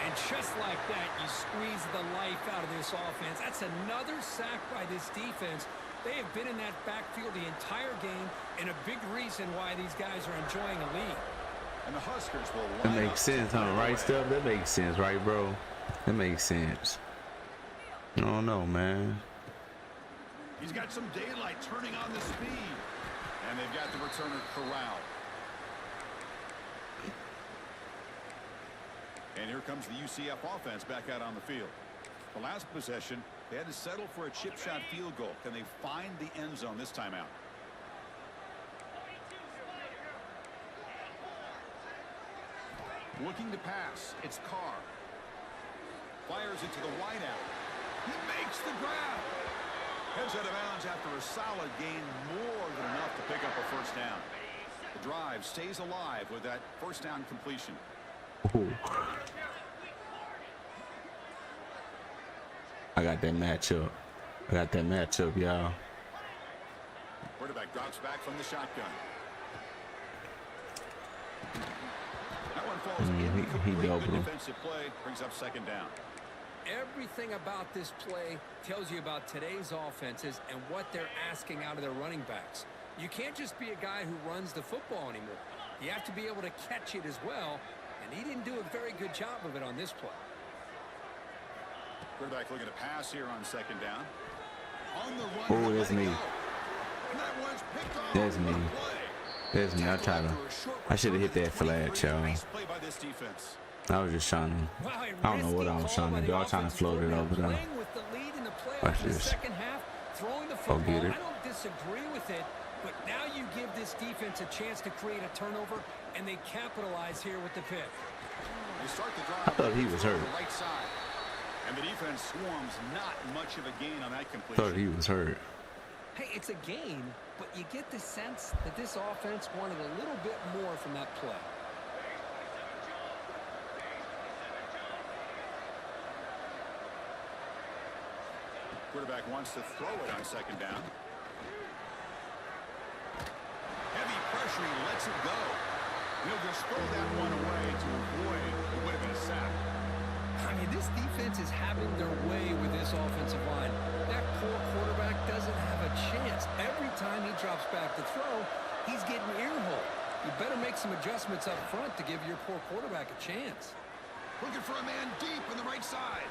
And just like that, you squeeze the life out of this offense. That's another sack by this defense. They have been in that backfield the entire game, and a big reason why these guys are enjoying a lead. And the Huskers will line That makes up sense, to huh? put it Right away. stuff? That makes sense, right, bro? That makes sense. I don't know, man. He's got some daylight turning on the speed. And they've got the returner corralled. And here comes the UCF offense back out on the field. The last possession, they had to settle for a chip shot field goal. Can they find the end zone this time out? Looking to pass. It's Carr. Fires it to the wideout. He makes the grab. Heads out of bounds after a solid gain, more than enough to pick up a first down. The drive stays alive with that first down completion. Ooh. I got that matchup. I got that matchup, y'all. Quarterback drops back from the shotgun. That one falls he incomplete. doubled Good him. defensive play brings up second down. Everything about this play tells you about today's offenses and what they're asking out of their running backs. You can't just be a guy who runs the football anymore. You have to be able to catch it as well, and he didn't do a very good job of it on this play. Quarterback looking to pass here on second down. On the run. Oh, that's me. And that one's picked off That's on the me. play. That's me. I should have hit that flag, y'all. Nice play by this defense. I was just trying to. Wow, I don't know what I was risky trying call to by do. the I was trying to offensive float it coordinator. over there. Playing with the lead in the playoffs Watch in the this. second half, throwing the Go football. get it. I don't disagree with it, but now you give this defense a chance to create a turnover, and they capitalize here with the pick. They start the drive. I thought he was on hurt. the right side. And the defense swarms not much of a gain on that completion. Thought he was hurt. Hey, it's a game, but you get the sense that this offense wanted a little bit more from that play. Quarterback wants to throw it on second down. Heavy pressure, he lets it go. He'll just throw that one away to avoid what would have been a sack. I mean, this defense is having their way with this offensive line. That poor quarterback doesn't have a chance. Every time he drops back to throw, he's getting earhole. You better make some adjustments up front to give your poor quarterback a chance. Looking for a man deep on the right side.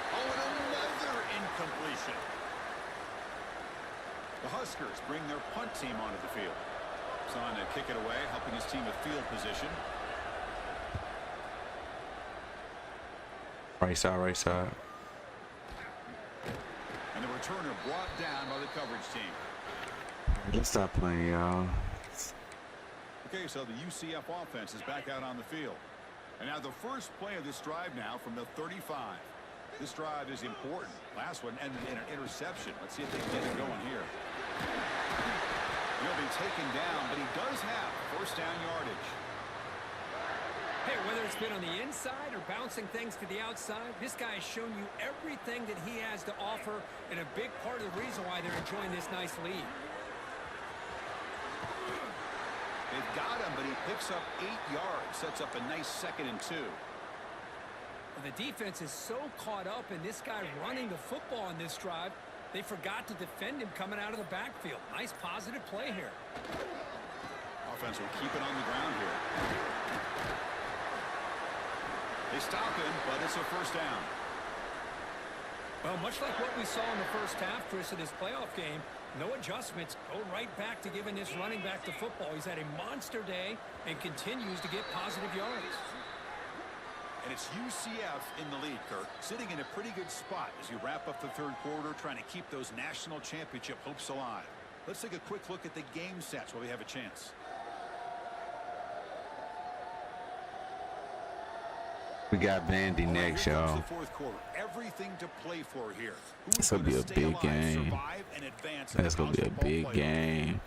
Oh, and another incompletion. The Huskers bring their punt team onto the field. Son to kick it away, helping his team with field position. Right side, right side. And the returner brought down by the coverage team. Let's stop playing, y'all. Okay, so the UCF offense is back out on the field. And now the first play of this drive now from the 35. This drive is important. Last one ended in an interception. Let's see if they can get it going here. He'll be taken down, but he does have first down yardage. Hey, whether it's been on the inside or bouncing things to the outside, this guy has shown you everything that he has to offer, and a big part of the reason why they're enjoying this nice lead. They've got him, but he picks up 8 yards, sets up a nice 2nd and 2. The defense is so caught up in this guy running the football on this drive, they forgot to defend him coming out of the backfield. Nice positive play here. Offense will keep it on the ground here. They stop him, but it's a first down. Well, much like what we saw in the first half, Chris, in this playoff game, no adjustments. Go right back to giving this running back the football. He's had a monster day and continues to get positive yards. And it's UCF in the lead, Kirk, sitting in a pretty good spot as you wrap up the third quarter, trying to keep those national championship hopes alive. Let's take a quick look at the game stats while we have a chance. We got Vandy next, y'all. Everything to play for here. It's gonna be a big game. That's gonna be a big game.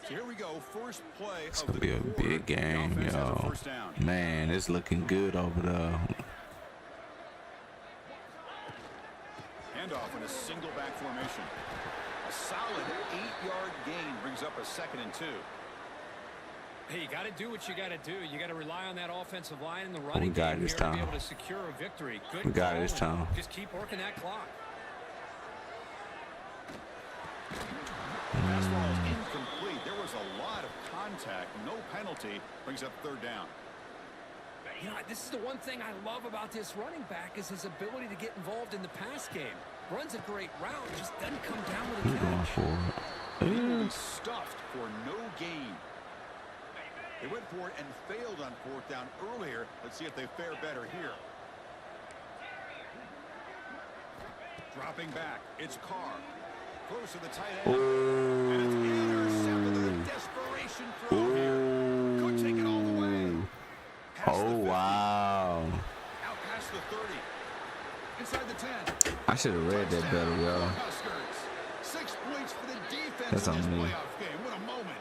So here we go, first play. It's gonna be a big game, yo. Man, it's looking good over there. Handoff in a single back formation. A solid 8-yard gain brings up a 2nd and 2. Hey, you got to do what you got to do. You got to rely on that offensive line and the running We got game this here to be time. able to secure a victory. Good We got call, this and time. Just keep working that clock. Fastball is incomplete. There was a lot of contact. No penalty. Brings up 3rd down. You know, this is the one thing I love about this running back is his ability to get involved in the pass game. Runs a great route, just doesn't come down with a He's going catch. for it. Equally stuffed for no gain. They went for it and failed on 4th down earlier. Let's see if they fare better here. Dropping back. It's Carr. Close to the tight end. And it's intercepted with a desperation throw here. Could take it all the way. Past the Oh, 50. wow. Out past the 30. Inside the 10. I should have read that better, yo. Huskers. 6 points for the defense That's in this on me. playoff game. What a moment.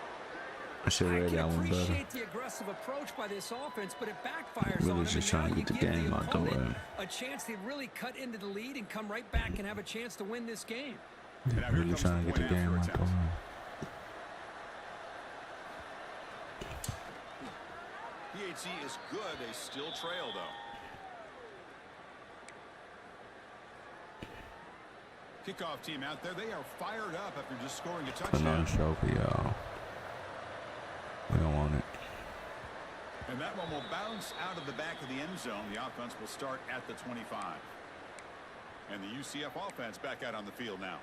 I should have I read can that one better. appreciate the aggressive approach by this offense, but it backfires Really on him. just And trying now to you get the give game out the opponent way. a chance to really cut into the lead and come right back and have a chance to win this game. And now here Really comes trying to get the point game after out the attempt. way. PHC is good. They still trail, though. Kickoff team out there. They are fired up after just scoring a Another touchdown. trophy, y'all. We don't want it. And that one will bounce out of the back of the end zone. The offense will start at the 25. And the UCF offense back out on the field now.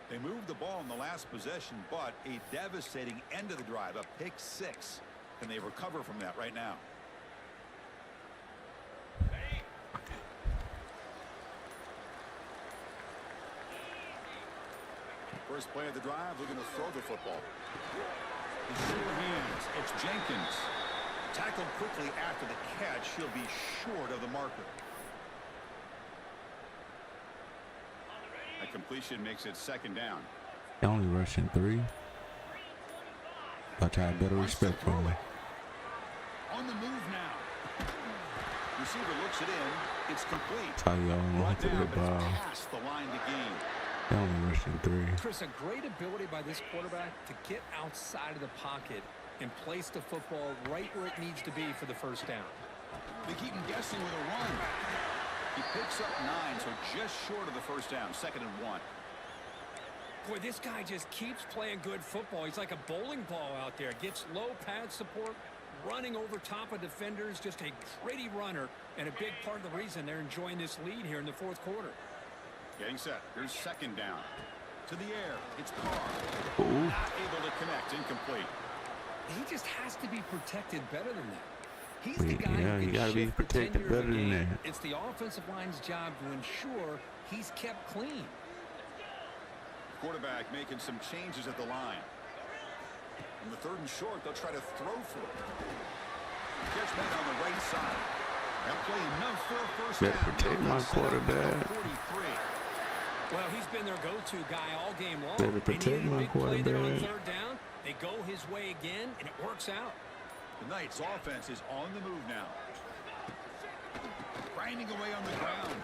They moved the ball in the last possession, but a devastating end of the drive, a pick 6. Can they recover from that right now? First play of the drive, looking to throw the football. The sure hands, it's Jenkins. Tackled quickly after the catch. He'll be short of the marker. A completion makes it 2nd down. They only rushing 3. But I have better respect for me. On the move now. Receiver looks it in. It's complete. That's how y'all Brought want to down, the but it's ball. past the line to gain. They only rushing 3. Chris, a great ability by this quarterback to get outside of the pocket and place the football right where it needs to be for the 1st down. They keep him guessing with a run. He picks up 9, so just short of the 1st down. 2nd and 1. Boy, this guy just keeps playing good football. He's like a bowling ball out there. Gets low pad support, running over top of defenders. Just a gritty runner, and a big part of the reason they're enjoying this lead here in the 4th quarter. Getting set. Here's 2nd down. To the air. It's Carr. Ooh. Not able to connect. Incomplete. He just has to be protected better than that. He's the guy Yeah, who you can gotta be shift the protected tenure of the better than game. that. It's the offensive line's job to ensure he's kept clean. Quarterback making some changes at the line. On the 3rd and short, they'll try to throw for it. Catch that on the right side. That play enough for a 1st down. Better protect my quarterback. 43. Well, he's been their go-to guy all game long. Better protect They needed a my big play there on quarterback. 3rd down. They go his way again, and it works out. The Knights offense is on the move now. Grinding away on the ground.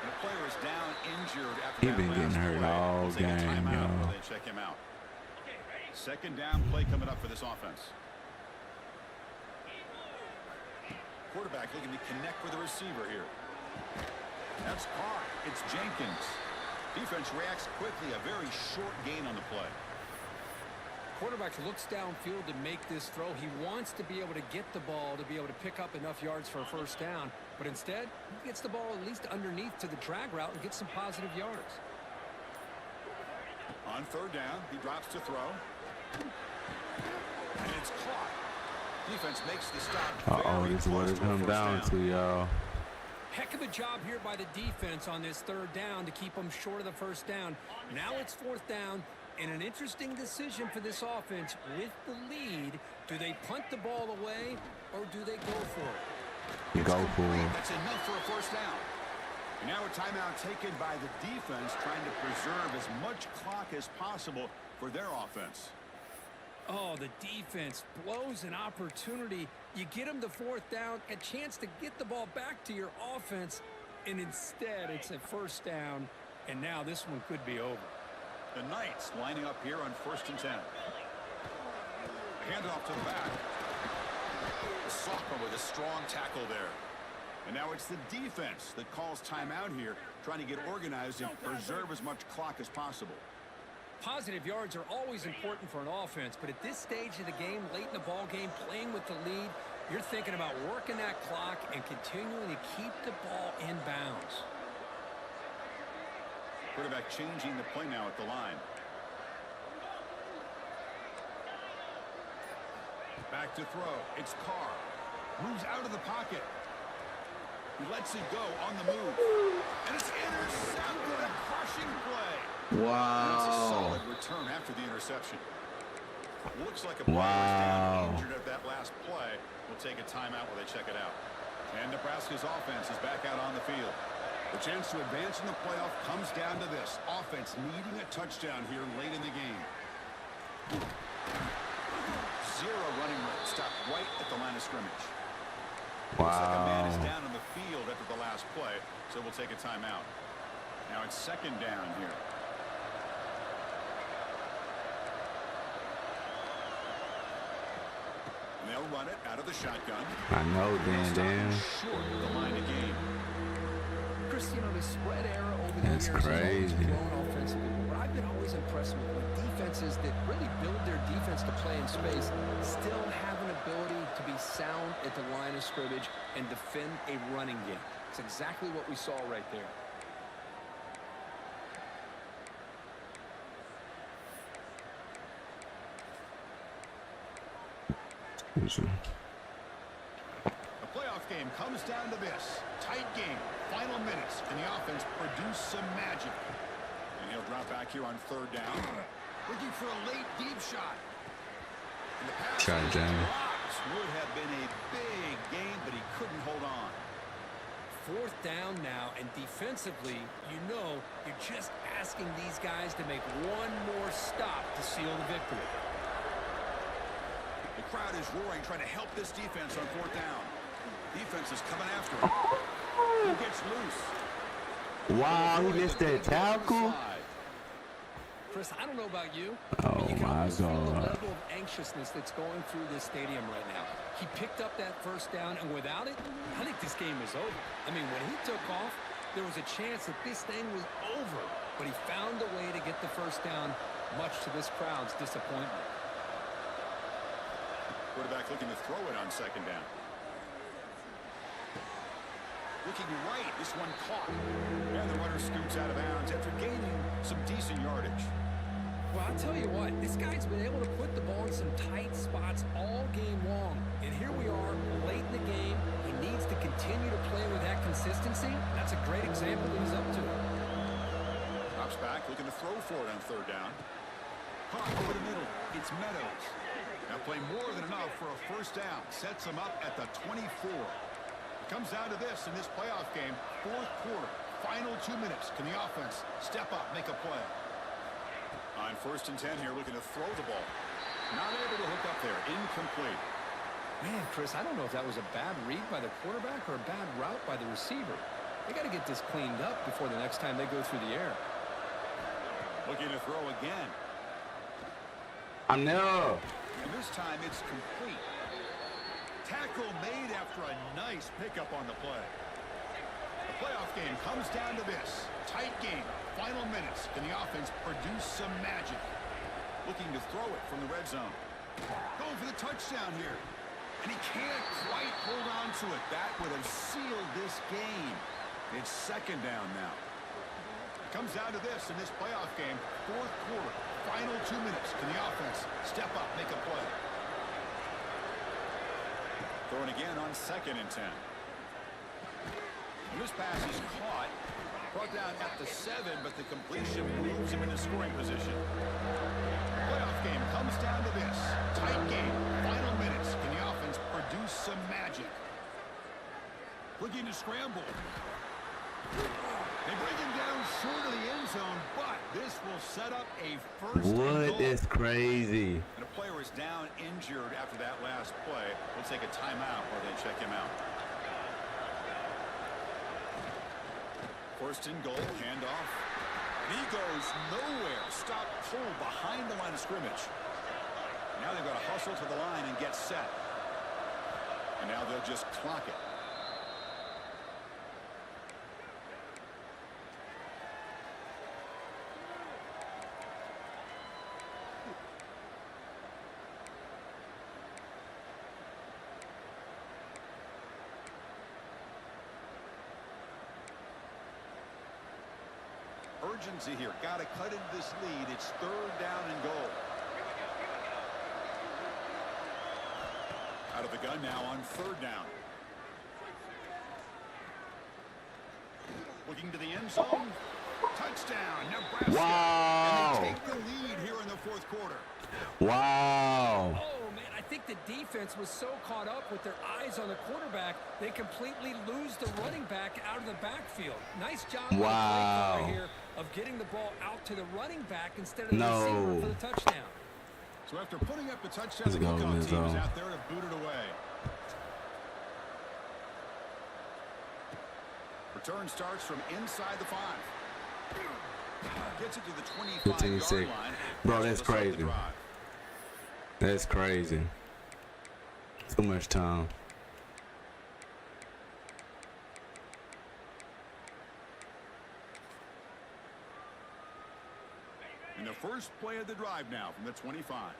And the player is down injured after He that been last getting hurt play. all We'll take a game, timeout yo. while they check him out. 2nd down play coming up for this offense. Quarterback looking to connect with the receiver here. That's Carr. It's Jenkins. Defense reacts quickly. A very short gain on the play. Quarterback looks downfield to make this throw. He wants to be able to get the ball to be able to pick up enough yards for a 1st down. But instead, he gets the ball at least underneath to the drag route and gets some positive yards. On 3rd down, he drops to throw. And it's caught. Defense makes the stop. Uh-oh, very this is what close it to a comes 1st down down. to, y'all. Heck of a job here by the defense on this 3rd down to keep them short of the 1st down. Now it's 4th down. And an interesting decision for this offense with the lead. Do they punt the ball away or do they go for it? You go for it. That's enough for a first down. And now a timeout taken by the defense, trying to preserve as much clock as possible for their offense. Oh, the defense blows an opportunity. You get them to fourth down, a chance to get the ball back to your offense, and instead it's a first down, and now this one could be over. The Knights lining up here on 1st and 10. Handoff to the back. The sophomore with a strong tackle there. And now it's the defense that calls timeout here, trying to get organized and preserve as much clock as possible. Positive yards are always important for an offense, but at this stage of the game, late in the ball game, playing with the lead, you're thinking about working that clock and continuing to keep the ball in bounds. Quarterback changing the play now at the line. Back to throw. It's Carr. Moves out of the pocket. He lets it go on the move. And it's intercepted. A crushing play. Wow. It's a solid return after the interception. Looks like a player was down injured at that last play. We'll take a timeout while they check it out. And Nebraska's offense is back out on the field. The chance to advance in the playoff comes down to this. Offense needing a touchdown here late in the game. Zero running room. Stopped right at the line of scrimmage. Looks like a man is down on the field after the last play, so we'll take a timeout. Now it's 2nd down here. And they'll run it out of the shotgun. I know, Dan. Short of the line of game. Chris, you know, the spread era over the That's years has always crazy. grown offensively. But I've been always impressed with defenses that really build their defense to play in space, still have an ability to be sound at the line of scrimmage and defend a running game. It's exactly what we saw right there. The playoff game comes down to this. Tight game. Final minutes. Can the offense produce some magic? And he'll drop back here on 3rd down. Looking for a late deep shot. And the pass would have been a big game, but he couldn't hold on. 4th down now, and defensively, you know, you're just asking these guys to make one more stop to seal the victory. The crowd is roaring, trying to help this defense on 4th down. Defense is coming after him. He gets loose. Wow, he missed that tackle. Chris, I don't know about you, Oh, but you can my almost feel the God. level of anxiousness that's going through this stadium right now. He picked up that 1st down, and without it, I think this game is over. I mean, when he took off, there was a chance that this thing was over, but he found a way to get the 1st down, much to this crowd's disappointment. Quarterback looking to throw it on 2nd down. Looking right, this one caught. And the runner scoots out of bounds after gaining some decent yardage. Well, I'll tell you what, this guy's been able to put the ball in some tight spots all game long. And here we are, late in the game. He needs to continue to play with that consistency. That's a great example that he's up to. Drops back, looking to throw for it on 3rd down. Caught over the middle. It's Meadows. Now play more than enough for a 1st down. Sets him up at the 24. It comes down to this in this playoff game. 4th quarter. Final 2 minutes. Can the offense step up, make a play? On 1st and 10 here, looking to throw the ball. Not able to hook up there. Incomplete. Man, Chris, I don't know if that was a bad read by the quarterback or a bad route by the receiver. They got to get this cleaned up before the next time they go through the air. Looking to throw again. I'm there. And this time it's complete. Tackle made after a nice pickup on the play. The playoff game comes down to this. Tight game. Final minutes. Can the offense produce some magic? Looking to throw it from the red zone. Going for the touchdown here. And he can't quite hold on to it. That would have sealed this game. It's 2nd down now. It comes down to this in this playoff game. 4th quarter. Final 2 minutes. Can the offense step up, make a play? Throwing again on 2nd and 10. And this pass is caught. Brought down at the 7, but the completion moves him into scoring position. Playoff game comes down to this. Tight game. Final minutes. Can the offense produce some magic? Looking to scramble. They bring him down short of the end zone, but this will set up a first and goal. What is crazy? And a player is down injured after that last play. We'll take a timeout while they check him out. First and goal, handoff. And he goes nowhere. Stop pull behind the line of scrimmage. Now they've got to hustle to the line and get set. And now they'll just clock it. Urgency here. Got to cut into this lead. It's 3rd down and goal. Out of the gun now on 3rd down. Looking to the end zone. Touchdown, Nebraska. Wow. And they take the lead here in the 4th quarter. Wow. Oh, man, I think the defense was so caught up with their eyes on the quarterback, they completely lose the running back out of the backfield. Nice job by the play caller here of getting the ball out to the running back instead of the receiver for the touchdown. So after putting up the touchdown, the kickoff team is out there to boot it away. Return starts from inside the 5. Gets it to the 25-yard line. Bro, that's crazy. That's crazy. Too much time. And the first play of the drive now from the 25.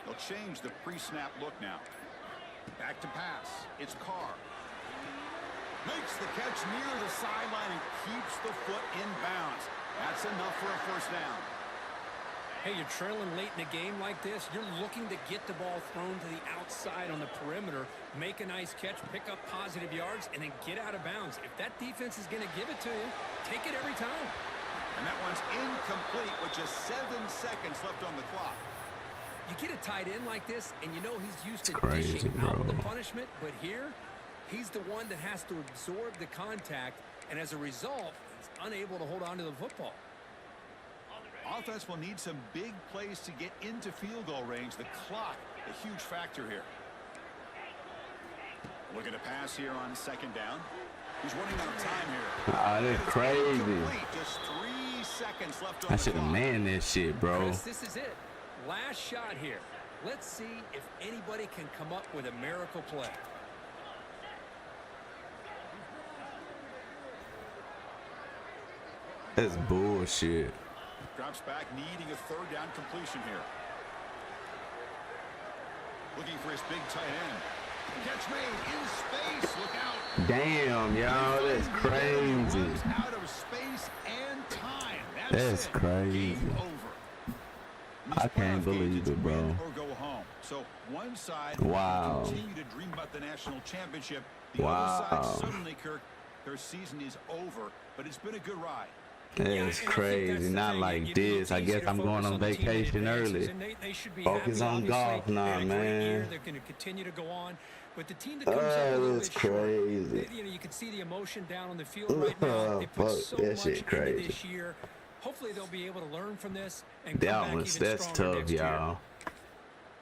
They'll change the pre-snap look now. Back to pass. It's Carr. Makes the catch near the sideline and keeps the foot in bounds. That's enough for a first down. Hey, you're trailing late in a game like this. You're looking to get the ball thrown to the outside on the perimeter, make a nice catch, pick up positive yards, and then get out of bounds. If that defense is going to give it to you, take it every time. And that one's incomplete with just 7 seconds left on the clock. You get a tight end like this, and you know he's used to crazy, dishing bro. out the punishment, but here, he's the one that has to absorb the contact, and as a result, he's unable to hold on to the football. Offense will need some big plays to get into field goal range. The clock, a huge factor here. Looking to pass here on 2nd down. He's running out of time here. That's crazy. Just 3 seconds left on I the should have clock. manned that shit, bro. Chris, this is it. Last shot here. Let's see if anybody can come up with a miracle play. That's bullshit. Drops back, needing a 3rd down completion here. Looking for his big tight end. Catch made in space. Look out. Damn, y'all, that's crazy. Runs out of space and time. That's it. crazy. Game over. I can't believe it, bro. Or go home. So one side Wow. continue to dream about the national championship. The Wow. other side suddenly, Kirk, their season is over. But it's been a good ride. That's crazy. Not like this. I guess I'm going on vacation early. Focus on golf now, man. They're going to continue to go on. But the team that comes up a little That's bit short, crazy. you know, you can see the emotion down on the field right now. They put Fuck, so that much shit into crazy. this year. Hopefully they'll be able to learn from this and come back even That's stronger tough, next year. y'all.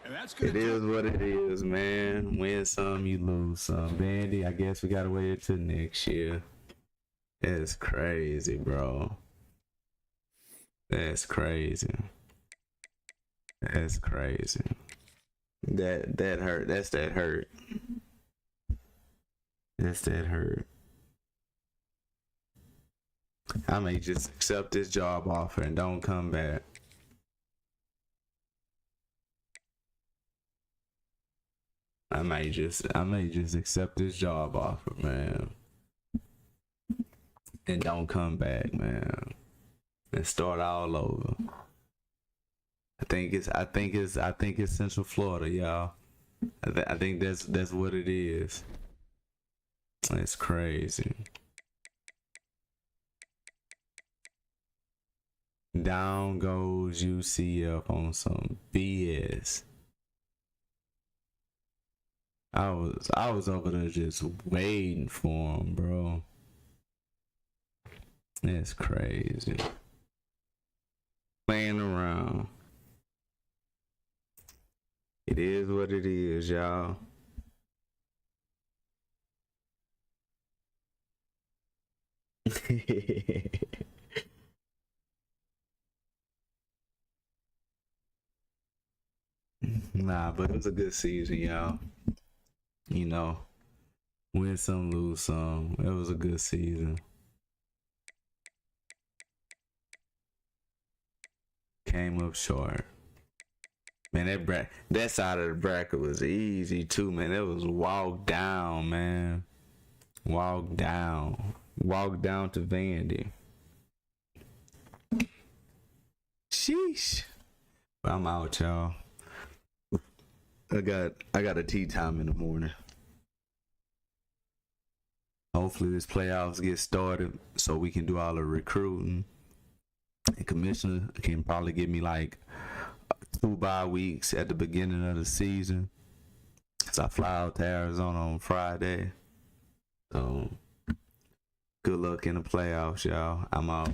And that's good. It is what it is, man. Win some, you lose some. Bandy, I guess we gotta wait until next year. That's crazy, bro. That's crazy. That's crazy. That hurt. That's that hurt. That's that hurt. I may just accept this job offer and don't come back. I may just accept this job offer, man. And don't come back, man. And start all over. I think it's Central Florida, y'all. I think that's what it is. It's crazy. Down goes UCF on some BS. I was over there just waiting for him, bro. It's crazy. Playing around. It is what it is, y'all. Nah, but it was a good season, y'all. You know, win some, lose some. It was a good season. Came up short. Man, that side of the bracket was easy too, man. It was walk down, man. Walk down. Walk down to Vandy. Sheesh. But I'm out, y'all. I got a tea time in the morning. Hopefully this playoffs get started so we can do all the recruiting. And commissioner can probably give me like 2 bye weeks at the beginning of the season. So I fly out to Arizona on Friday. So good luck in the playoffs, y'all. I'm out.